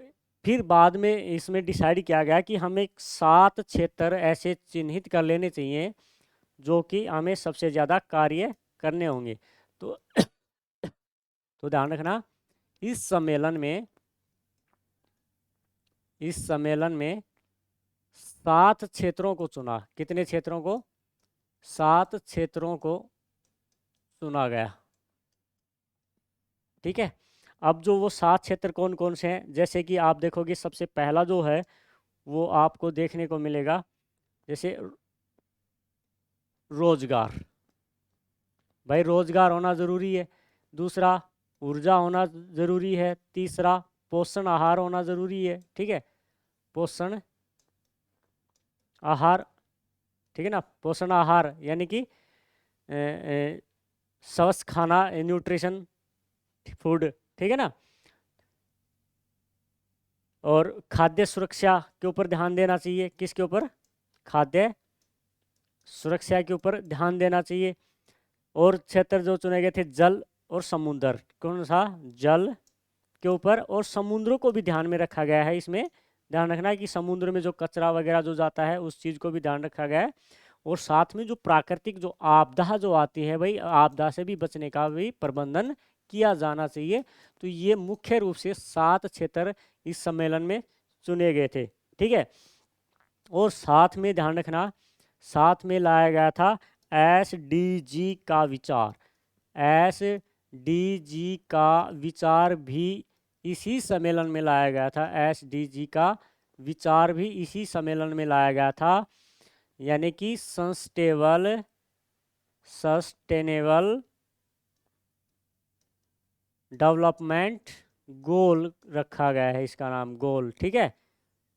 फिर बाद में इसमें डिसाइड किया गया कि हमें 7 क्षेत्र ऐसे चिन्हित कर लेने चाहिए जो कि हमें सबसे ज़्यादा कार्य करने होंगे। तो तो ध्यान रखना, इस सम्मेलन में 7 क्षेत्रों को चुना। कितने क्षेत्रों को, 7 क्षेत्रों को चुना गया, ठीक है। अब जो वो 7 क्षेत्र कौन कौन से हैं, जैसे कि आप देखोगे सबसे पहला जो है वो आपको देखने को मिलेगा, जैसे रोजगार, भाई रोजगार होना ज़रूरी है। दूसरा ऊर्जा होना ज़रूरी है। तीसरा पोषण आहार होना ज़रूरी है, ठीक है, पोषण आहार, ठीक है ना, पोषण आहार यानी कि स्वस्थ खाना, न्यूट्रिशन फूड, ठीक है ना। और खाद्य सुरक्षा के ऊपर ध्यान देना चाहिए। किसके ऊपर, खाद्य सुरक्षा के ऊपर ध्यान देना चाहिए। और क्षेत्र जो चुने गए थे जल और समुद्र, कौन सा, जल के ऊपर, और समुद्रों को भी ध्यान में रखा गया है। इसमें ध्यान रखना है कि समुद्र में जो कचरा वगैरह जो जाता है उस चीज़ को भी ध्यान रखा गया है। और साथ में जो प्राकृतिक जो आपदा जो आती है भाई, आपदा से भी बचने का भी प्रबंधन किया जाना चाहिए। तो ये मुख्य रूप से 7 क्षेत्र इस सम्मेलन में चुने गए थे, ठीक है। और साथ में ध्यान रखना, साथ में लाया गया था SDG का विचार। SDG का विचार भी इसी सम्मेलन में लाया गया था। SDG का विचार भी इसी सम्मेलन में लाया गया था, यानी कि सस्टेनेबल डेवलपमेंट गोल रखा गया है, इसका नाम गोल, ठीक है।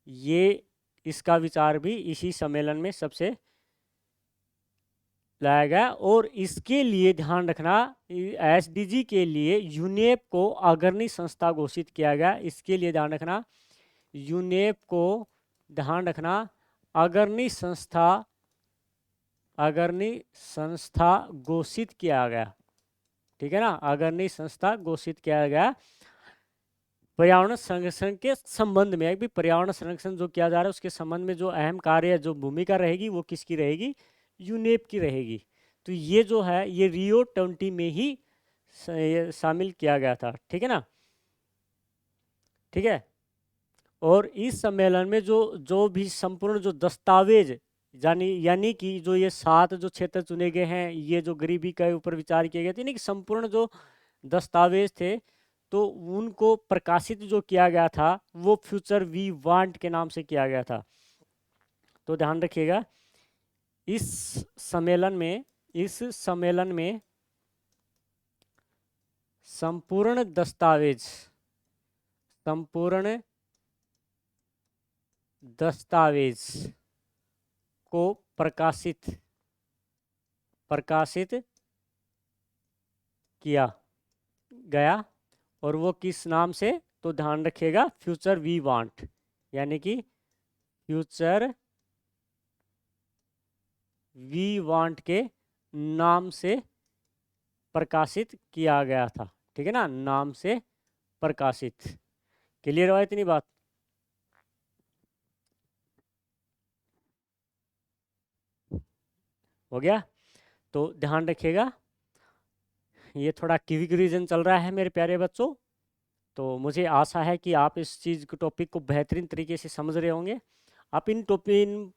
ये इसका विचार भी इसी सम्मेलन में सबसे लाया गया। और इसके लिए ध्यान रखना, SDG के लिए यूनेप को अग्रणी संस्था घोषित किया गया। इसके लिए ध्यान रखना, यूनेप को ध्यान रखना अग्रणी संस्था घोषित किया गया, ठीक है ना, अग्रणी संस्था घोषित किया गया पर्यावरण संरक्षण के संबंध में। भी पर्यावरण संरक्षण जो किया जा रहा है उसके संबंध में जो अहम कार्य, जो भूमिका रहेगी वो किसकी रहेगी, यूनेप की रहेगी। तो ये जो है ये रियो 20 में ही शामिल किया गया था, ठीक है ना, ठीक है। और इस सम्मेलन में जो भी संपूर्ण जो दस्तावेज, यानी कि जो ये 7 जो क्षेत्र चुने गए हैं, ये जो गरीबी के ऊपर विचार किए गए थे, यानी कि संपूर्ण जो दस्तावेज थे तो उनको प्रकाशित जो किया गया था वो फ्यूचर वी वांट के नाम से किया गया था। तो ध्यान रखिएगा, इस सम्मेलन में संपूर्ण दस्तावेज को प्रकाशित किया गया। और वो किस नाम से, तो ध्यान रखिएगा फ्यूचर वी वांट, यानी कि फ्यूचर वी वांट के नाम से प्रकाशित किया गया था, ठीक है ना, नाम से प्रकाशित। क्लियर हुआ इतनी बात, हो गया। तो ध्यान रखिएगा, ये थोड़ा क्विक रीजन चल रहा है मेरे प्यारे बच्चों। तो मुझे आशा है कि आप इस चीज़ को, टॉपिक को बेहतरीन तरीके से समझ रहे होंगे। आप इन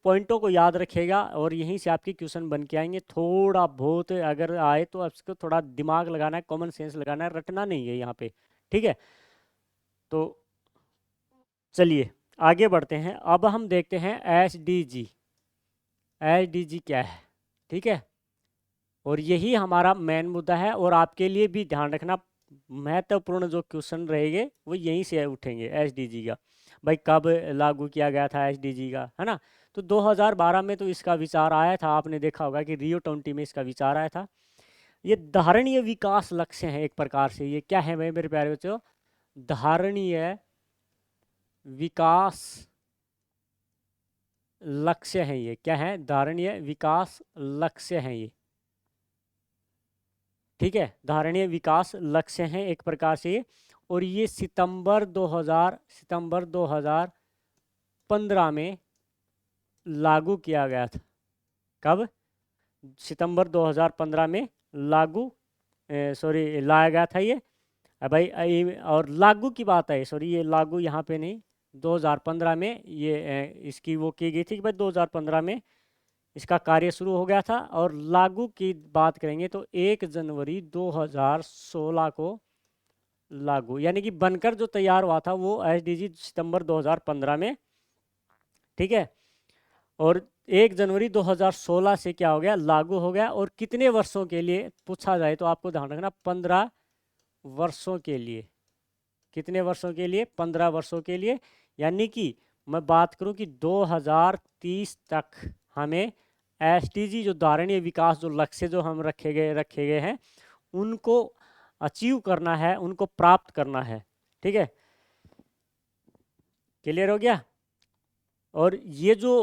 पॉइंटों को याद रखिएगा और यहीं से आपके क्वेश्चन बन के आएंगे। थोड़ा बहुत अगर आए तो आपको थोड़ा दिमाग लगाना है, कॉमन सेंस लगाना है, रटना नहीं है यहाँ पे, ठीक है। तो चलिए आगे बढ़ते हैं। अब हम देखते हैं SDG। SDG क्या है, ठीक है, और यही हमारा मेन मुद्दा है। और आपके लिए भी ध्यान रखना, महत्वपूर्ण जो क्वेश्चन रहेंगे वो यहीं से उठेंगे SDG का। भाई कब लागू किया गया था SDG का, है ना। तो 2012 में तो इसका विचार आया था, आपने देखा होगा कि Rio 20 में इसका विचार आया था। ये धारणीय विकास लक्ष्य है एक प्रकार से। ये क्या है भाई मेरे प्यारे बच्चों? धारणीय विकास लक्ष्य है। ये क्या है? धारणीय विकास लक्ष्य है ये, ठीक है। धारणीय विकास लक्ष्य हैं एक प्रकार से। और ये सितंबर 2015 में लागू किया गया था। कब? सितंबर 2015 में लागू लाया गया था ये। भाई और लागू की बात है, सॉरी ये लागू यहाँ पे नहीं, 2015 में ये इसकी वो की गई थी कि भाई 2015 में इसका कार्य शुरू हो गया था। और लागू की बात करेंगे तो 1 जनवरी 2016 को लागू, यानी कि बनकर जो तैयार हुआ था वो SDG सितंबर 2015 में, ठीक है। और 1 जनवरी 2016 से क्या हो गया? लागू हो गया। और कितने वर्षों के लिए पूछा जाए तो आपको ध्यान रखना 15 वर्षों के लिए। कितने वर्षों के लिए? 15 वर्षों के लिए। यानी कि मैं बात करूं कि 2030 तक हमें SDG जो धारणीय विकास जो लक्ष्य जो हम रखे गए हैं उनको अचीव करना है, उनको प्राप्त करना है, ठीक है। क्लियर हो गया? और ये जो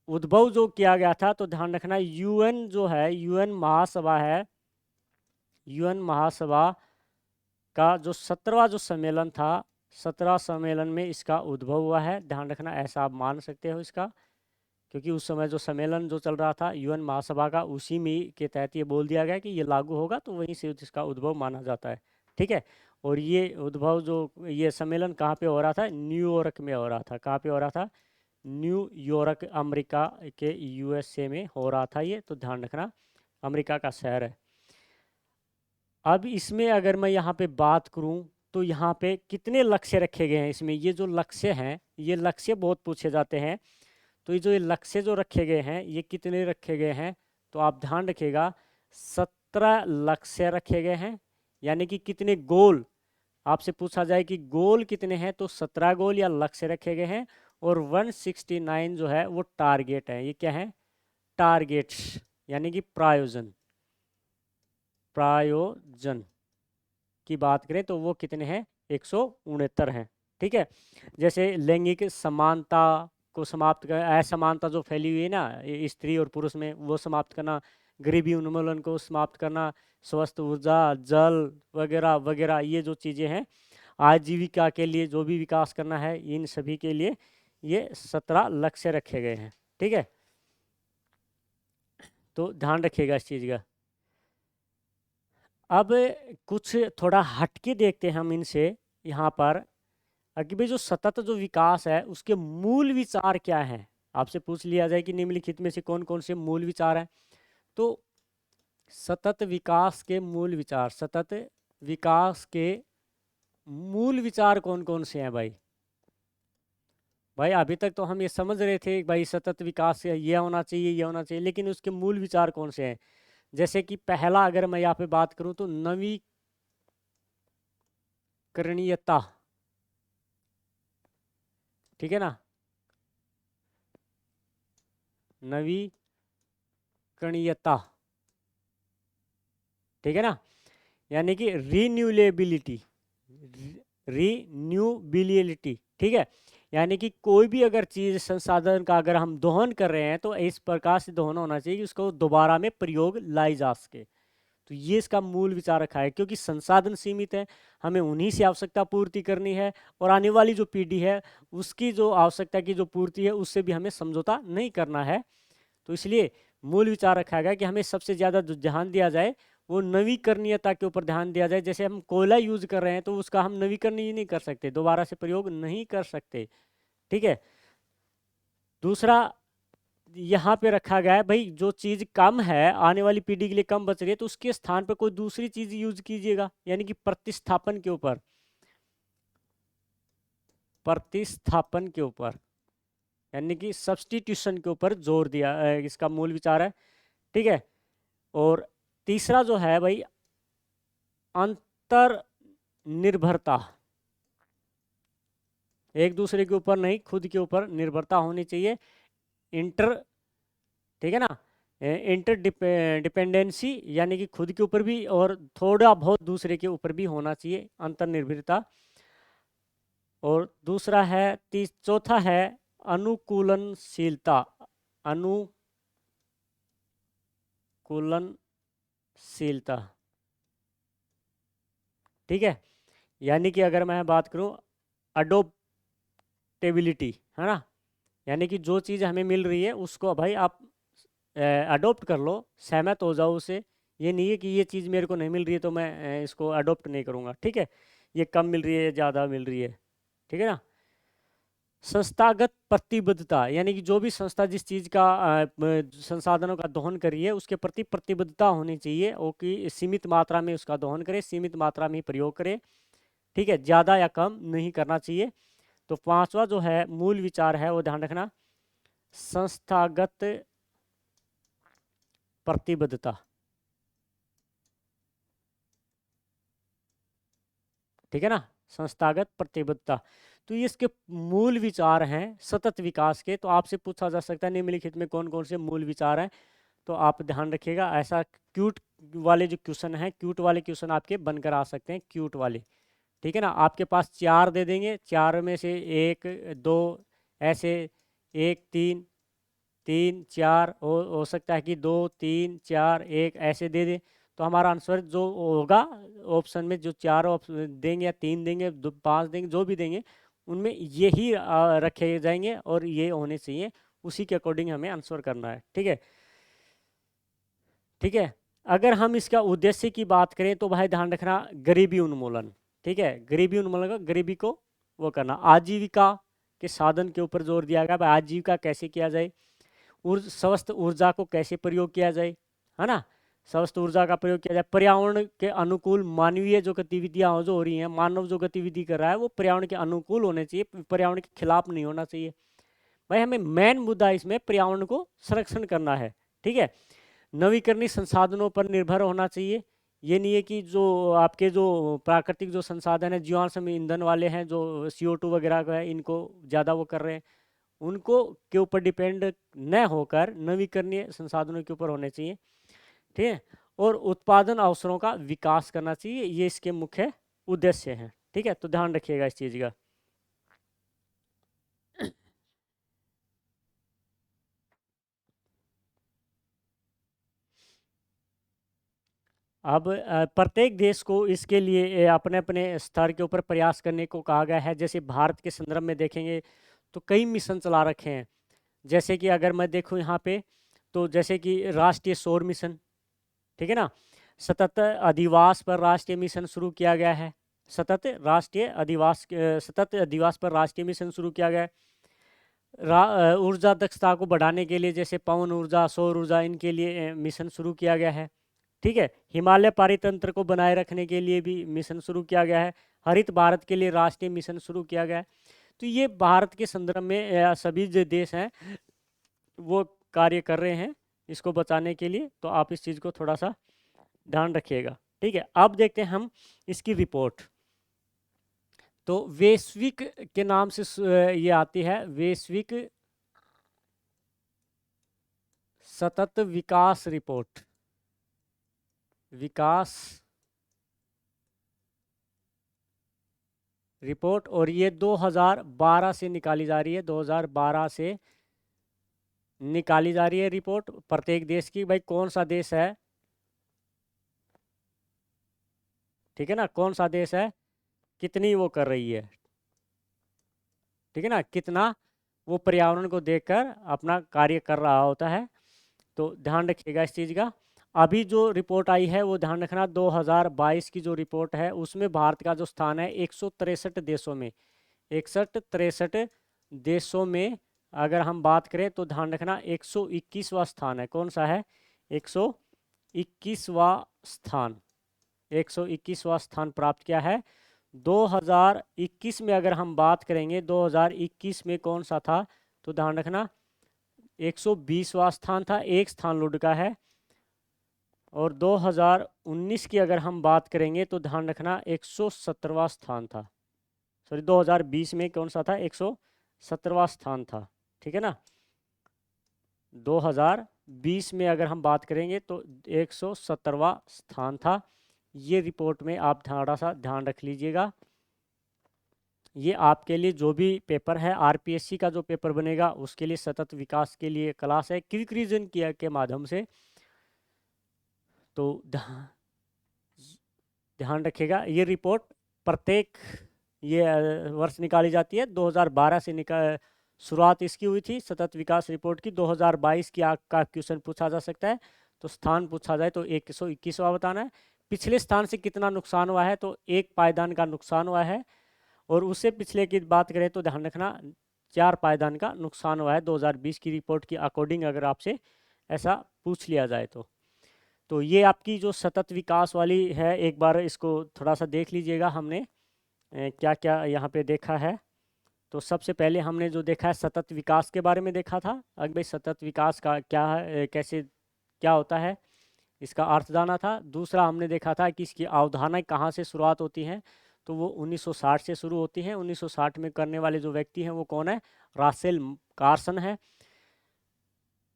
उद्भव जो किया गया था, तो ध्यान रखना UN जो है, UN महासभा है, UN महासभा का जो 17वां जो सम्मेलन था, 17 सम्मेलन में इसका उद्भव हुआ है। ध्यान रखना, ऐसा आप मान सकते हो इसका, क्योंकि उस समय जो सम्मेलन जो चल रहा था UN महासभा का, उसी में के तहत ये बोल दिया गया कि ये लागू होगा, तो वहीं से इसका उद्भव माना जाता है, ठीक है। और ये उद्भव जो ये सम्मेलन कहाँ पे हो रहा था? न्यूयॉर्क में हो रहा था। कहाँ पे हो रहा था? न्यूयॉर्क, अमेरिका के USA में हो रहा था ये, तो ध्यान रखना अमेरिका का शहर है। अब इसमें अगर मैं यहाँ पे बात करूँ तो यहाँ पे कितने लक्ष्य रखे गए हैं इसमें? ये जो लक्ष्य हैं, ये लक्ष्य बहुत पूछे जाते हैं। तो ये जो ये लक्ष्य जो रखे गए हैं, ये कितने रखे गए हैं? तो आप ध्यान रखिएगा, 17 लक्ष्य रखे गए हैं। यानी कि कितने गोल, आपसे पूछा जाए कि गोल कितने हैं, तो 17 गोल या लक्ष्य रखे गए हैं। और 169 जो है वो टारगेट है। ये क्या है? टारगेट्स, यानी कि प्रायोजन। प्रायोजन की बात करें तो वो कितने हैं? 169 हैं, ठीक है। जैसे लैंगिक समानता को समाप्त कर, असमानता जो फैली हुई है ना स्त्री और पुरुष में, वो समाप्त करना, गरीबी उन्मूलन को समाप्त करना, स्वस्थ ऊर्जा, जल वगैरह वगैरह, ये जो चीज़ें हैं आजीविका के लिए जो भी विकास करना है, इन सभी के लिए ये 17 लक्ष्य रखे गए हैं, ठीक है। तो ध्यान रखिएगा इस चीज़ का। अब कुछ थोड़ा हटके देखते हैं हम इनसे यहाँ पर, कि भाई जो सतत जो विकास है उसके मूल विचार क्या हैं। आपसे पूछ लिया जाए कि निम्नलिखित में से कौन कौन से मूल विचार हैं, तो सतत विकास के मूल विचार, सतत विकास के मूल विचार कौन कौन से हैं भाई? भाई अभी तक तो हम ये समझ रहे थे भाई सतत विकास से ये होना चाहिए, ये होना चाहिए, लेकिन उसके मूल विचार कौन से हैं? जैसे कि पहला अगर मैं यहाँ पे बात करूँ तो नवीकरणीयता, ठीक है ना, नवीकरणीयता, ठीक है ना, यानी कि रीन्यूलेबिलिटी, रीन्यूबिलिटी, ठीक है। यानी कि कोई भी अगर चीज़ संसाधन का अगर हम दोहन कर रहे हैं तो इस प्रकार से दोहन होना चाहिए कि उसको दोबारा में प्रयोग लाई जा सके। तो ये इसका मूल विचार रखा है, क्योंकि संसाधन सीमित है, हमें उन्हीं से आवश्यकता पूर्ति करनी है, और आने वाली जो पीढ़ी है उसकी जो आवश्यकता की जो पूर्ति है उससे भी हमें समझौता नहीं करना है। तो इसलिए मूल विचार रखा गया कि हमें सबसे ज़्यादा जो ध्यान दिया जाए वो नवीकरणीयता के ऊपर ध्यान दिया जाए। जैसे हम कोयला यूज कर रहे हैं तो उसका हम नवीकरण ही नहीं कर सकते, दोबारा से प्रयोग नहीं कर सकते, ठीक है। दूसरा यहाँ पे रखा गया है भाई, जो चीज़ कम है आने वाली पीढ़ी के लिए कम बच रही है तो उसके स्थान पर कोई दूसरी चीज़ यूज कीजिएगा, यानी कि प्रतिस्थापन के ऊपर, प्रतिस्थापन के ऊपर यानी कि सब्स्टिट्यूशन के ऊपर जोर दिया, इसका मूल विचार है। ठीक है। और तीसरा जो है भाई, अंतर निर्भरता, एक दूसरे के ऊपर नहीं, खुद के ऊपर निर्भरता होनी चाहिए। इंटर, ठीक है ना, इंटर डिपेंडेंसी यानी कि खुद के ऊपर भी और थोड़ा बहुत दूसरे के ऊपर भी होना चाहिए, अंतर्निर्भरता। और दूसरा है चौथा है अनुकूलनशीलता, अनुकूलनशीलता। ठीक है। यानी कि अगर मैं बात करूं अडोप्टेबिलिटी, है ना, यानी कि जो चीज़ हमें मिल रही है उसको भाई आप अडोप्ट कर लो, सहमत हो जाओ उसे। ये नहीं है कि ये चीज़ मेरे को नहीं मिल रही है तो मैं इसको अडोप्ट नहीं करूँगा। ठीक है। ये कम मिल रही है, ज़्यादा मिल रही है, ठीक है ना। संस्थागत प्रतिबद्धता, यानी कि जो भी संस्था जिस चीज़ का संसाधनों का दोहन करी है उसके प्रति प्रतिबद्धता होनी चाहिए, और कि सीमित मात्रा में उसका दोहन करे, सीमित मात्रा में ही प्रयोग करे। ठीक है, ज़्यादा या कम नहीं करना चाहिए। तो पांचवा जो है मूल विचार है वो ध्यान रखना, संस्थागत प्रतिबद्धता। ठीक है ना, संस्थागत प्रतिबद्धता। तो ये इसके मूल विचार हैं सतत विकास के। तो आपसे पूछा जा सकता है निम्नलिखित में कौन कौन से मूल विचार हैं, तो आप ध्यान रखिएगा। ऐसा क्यूट वाले जो क्वेश्चन हैं, क्यूट वाले क्वेश्चन आपके बनकर आ सकते हैं, क्यूट वाले। ठीक है ना, आपके पास चार दे देंगे, चार में से एक दो ऐसे, एक तीन, तीन चार हो सकता है कि दो तीन चार एक ऐसे दे दें। तो हमारा आंसर जो होगा ऑप्शन में, जो चार ऑप्शन देंगे या तीन देंगे, दो पाँच देंगे, जो भी देंगे उनमें यही रखे जाएंगे और ये होने चाहिए, उसी के अकॉर्डिंग हमें आंसर करना है। ठीक है। ठीक है। अगर हम इसका उद्देश्य की बात करें तो भाई ध्यान रखना, गरीबी उन्मूलन। ठीक है, गरीबी उन्मूलन, गरीबी को वो करना, आजीविका के साधन के ऊपर जोर दिया गया, भाई आजीविका कैसे किया जाए, स्वस्थ ऊर्जा को कैसे प्रयोग किया जाए, है ना, स्वस्थ ऊर्जा का प्रयोग किया जाए, पर्यावरण के अनुकूल मानवीय जो गतिविधियां जो हो रही हैं, मानव जो गतिविधि कर रहा है वो पर्यावरण के अनुकूल होने चाहिए, पर्यावरण के खिलाफ नहीं होना चाहिए। भाई हमें मेन मुद्दा इसमें पर्यावरण को संरक्षण करना है। ठीक है। नवीकरणीय संसाधनों पर निर्भर होना चाहिए। ये नहीं है कि जो आपके जो प्राकृतिक जो संसाधन है, जीवाश्म ईंधन वाले हैं, जो CO2 वगैरह का है, इनको ज़्यादा वो कर रहे हैं, उनको के ऊपर डिपेंड न होकर नवीकरणीय संसाधनों के ऊपर होने चाहिए। ठीक है। और उत्पादन अवसरों का विकास करना चाहिए, ये इसके मुख्य उद्देश्य हैं। ठीक है, तो ध्यान रखिएगा इस चीज़ का। अब प्रत्येक देश को इसके लिए अपने अपने स्तर के ऊपर प्रयास करने को कहा गया है। जैसे भारत के संदर्भ में देखेंगे तो कई मिशन चला रखे हैं। जैसे कि अगर मैं देखूं यहाँ पे, तो जैसे कि राष्ट्रीय सौर मिशन, ठीक है ना, सतत अधिवास पर राष्ट्रीय मिशन शुरू किया गया है, सतत अधिवास पर राष्ट्रीय मिशन शुरू किया गया है। ऊर्जा दक्षता को बढ़ाने के लिए जैसे पवन ऊर्जा, सौर ऊर्जा, इनके लिए मिशन शुरू किया गया है। ठीक है। हिमालय पारितंत्र को बनाए रखने के लिए भी मिशन शुरू किया गया है। हरित भारत के लिए राष्ट्रीय मिशन शुरू किया गया है। तो ये भारत के संदर्भ में सभी जो देश हैं वो कार्य कर रहे हैं इसको बचाने के लिए। तो आप इस चीज़ को थोड़ा सा ध्यान रखिएगा। ठीक है। अब देखते हैं हम इसकी रिपोर्ट। तो वैश्विक के नाम से ये आती है, वैश्विक सतत विकास रिपोर्ट, विकास रिपोर्ट। और ये 2012 से निकाली जा रही है, 2012 से निकाली जा रही है रिपोर्ट प्रत्येक देश की। भाई कौन सा देश है, ठीक है ना, कौन सा देश है, कितनी वो कर रही है, ठीक है ना, कितना वो पर्यावरण को देखकर अपना कार्य कर रहा होता है। तो ध्यान रखिएगा इस चीज़ का। अभी जो रिपोर्ट आई है वो ध्यान रखना, 2022 की जो रिपोर्ट है उसमें भारत का जो स्थान है 163 देशों में, 61-63 देशों में अगर हम बात करें तो ध्यान रखना 121वां स्थान है। कौन सा है? 121वां स्थान, 121वां स्थान प्राप्त किया है। 2021 में अगर हम बात करेंगे, 2021 में कौन सा था? तो ध्यान रखना 120वां स्थान था, एक स्थान लुढ़का है। और 2019 की अगर हम बात करेंगे तो ध्यान रखना 117वां स्थान था। सॉरी, 2020 में कौन सा था? 117वां स्थान था। ठीक है ना? 2020 में अगर हम बात करेंगे तो 117वां स्थान था। ये रिपोर्ट में आप थोड़ा सा ध्यान रख लीजिएगा। ये आपके लिए जो भी पेपर है, आरपीएससी का जो पेपर बनेगा उसके लिए सतत विकास के लिए क्लास है, क्विक रीजन किया के माध्यम से। तो ध्यान रखिएगा, ये रिपोर्ट प्रत्येक ये वर्ष निकाली जाती है। 2012 से शुरुआत इसकी हुई थी सतत विकास रिपोर्ट की। 2022 की का क्वेश्चन पूछा जा सकता है। तो स्थान पूछा जाए तो 121वां बताना है। पिछले स्थान से कितना नुकसान हुआ है? तो 1 पायदान का नुकसान हुआ है। और उससे पिछले की बात करें तो ध्यान रखना 4 पायदान का नुकसान हुआ है 2020 की रिपोर्ट की अकॉर्डिंग, अगर आपसे ऐसा पूछ लिया जाए तो ये आपकी जो सतत विकास वाली है, एक बार इसको थोड़ा सा देख लीजिएगा। हमने क्या क्या यहाँ पे देखा है। तो सबसे पहले हमने जो देखा है सतत विकास के बारे में देखा था। अगर भाई सतत विकास का क्या है, कैसे क्या होता है, इसका अर्थ जाना था। दूसरा हमने देखा था कि इसकी अवधारणा कहाँ से शुरुआत होती है। तो वो 1960 से शुरू होती है। 1960 में करने वाले जो व्यक्ति हैं वो कौन है? रासेल कार्सन है।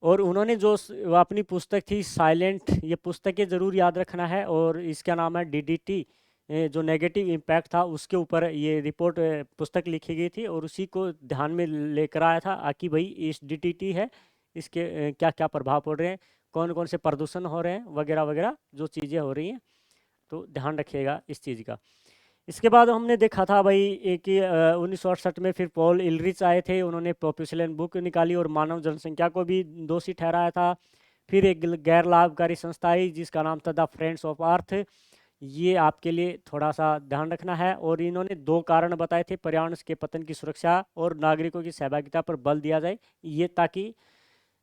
और उन्होंने जो वो अपनी पुस्तक थी साइलेंट, ये पुस्तकें ज़रूर याद रखना है। और इसका नाम है डीडीटी, जो नेगेटिव इम्पैक्ट था उसके ऊपर ये रिपोर्ट पुस्तक लिखी गई थी। और उसी को ध्यान में लेकर आया था कि भाई इस डीडीटी है, इसके क्या क्या प्रभाव पड़ रहे हैं, कौन कौन से प्रदूषण हो रहे हैं, वगैरह वगैरह जो चीज़ें हो रही हैं। तो ध्यान रखिएगा इस चीज़ का। इसके बाद हमने देखा था भाई एक 1968 में फिर पॉल इलरिच आए थे। उन्होंने पॉपुलेशन बुक निकाली और मानव जनसंख्या को भी दोषी ठहराया था। फिर एक गैर लाभकारी संस्था आई जिसका नाम था द फ्रेंड्स ऑफ अर्थ। ये आपके लिए थोड़ा सा ध्यान रखना है। और इन्होंने 2 कारण बताए थे, पर्यावरण के पतन की सुरक्षा और नागरिकों की सहभागिता पर बल दिया जाए, ये ताकि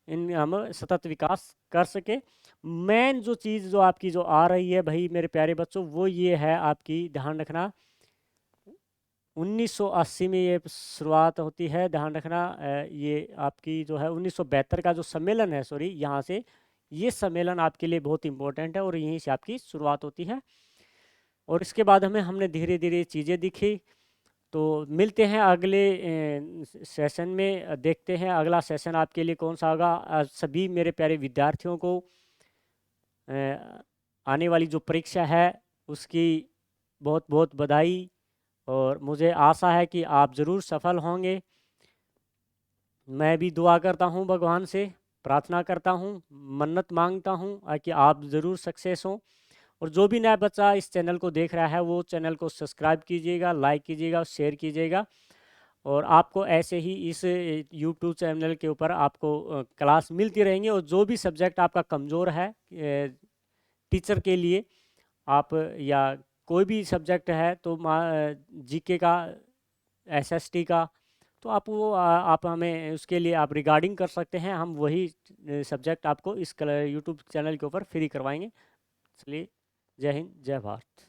इन हम सतत विकास कर सके। मेन जो चीज़ जो आपकी जो आ रही है भाई मेरे प्यारे बच्चों, वो ये है आपकी, ध्यान रखना 1980 में ये शुरुआत होती है। ध्यान रखना ये आपकी जो है 1972 का जो सम्मेलन है, सॉरी यहाँ से, ये सम्मेलन आपके लिए बहुत इंपॉर्टेंट है और यहीं से आपकी शुरुआत होती है। और इसके बाद हमने धीरे धीरे चीज़ें दिखी। तो मिलते हैं अगले सेशन में, देखते हैं अगला सेशन आपके लिए कौन सा होगा। सभी मेरे प्यारे विद्यार्थियों को आने वाली जो परीक्षा है उसकी बहुत बहुत बधाई। और मुझे आशा है कि आप ज़रूर सफल होंगे। मैं भी दुआ करता हूँ, भगवान से प्रार्थना करता हूँ, मन्नत मांगता हूँ कि आप ज़रूर सक्सेस हों। और जो भी नया बच्चा इस चैनल को देख रहा है वो चैनल को सब्सक्राइब कीजिएगा, लाइक कीजिएगा, शेयर कीजिएगा। और आपको ऐसे ही इस यूट्यूब चैनल के ऊपर आपको क्लास मिलती रहेंगी। और जो भी सब्जेक्ट आपका कमज़ोर है टीचर के लिए, आप या कोई भी सब्जेक्ट है तो जीके का, एसएसटी का, तो आप वो आप हमें उसके लिए आप रिगार्डिंग कर सकते हैं। हम वही सब्जेक्ट आपको इस यूट्यूब चैनल के ऊपर फ्री करवाएंगे। चलिए, जय हिंद, जय भारत।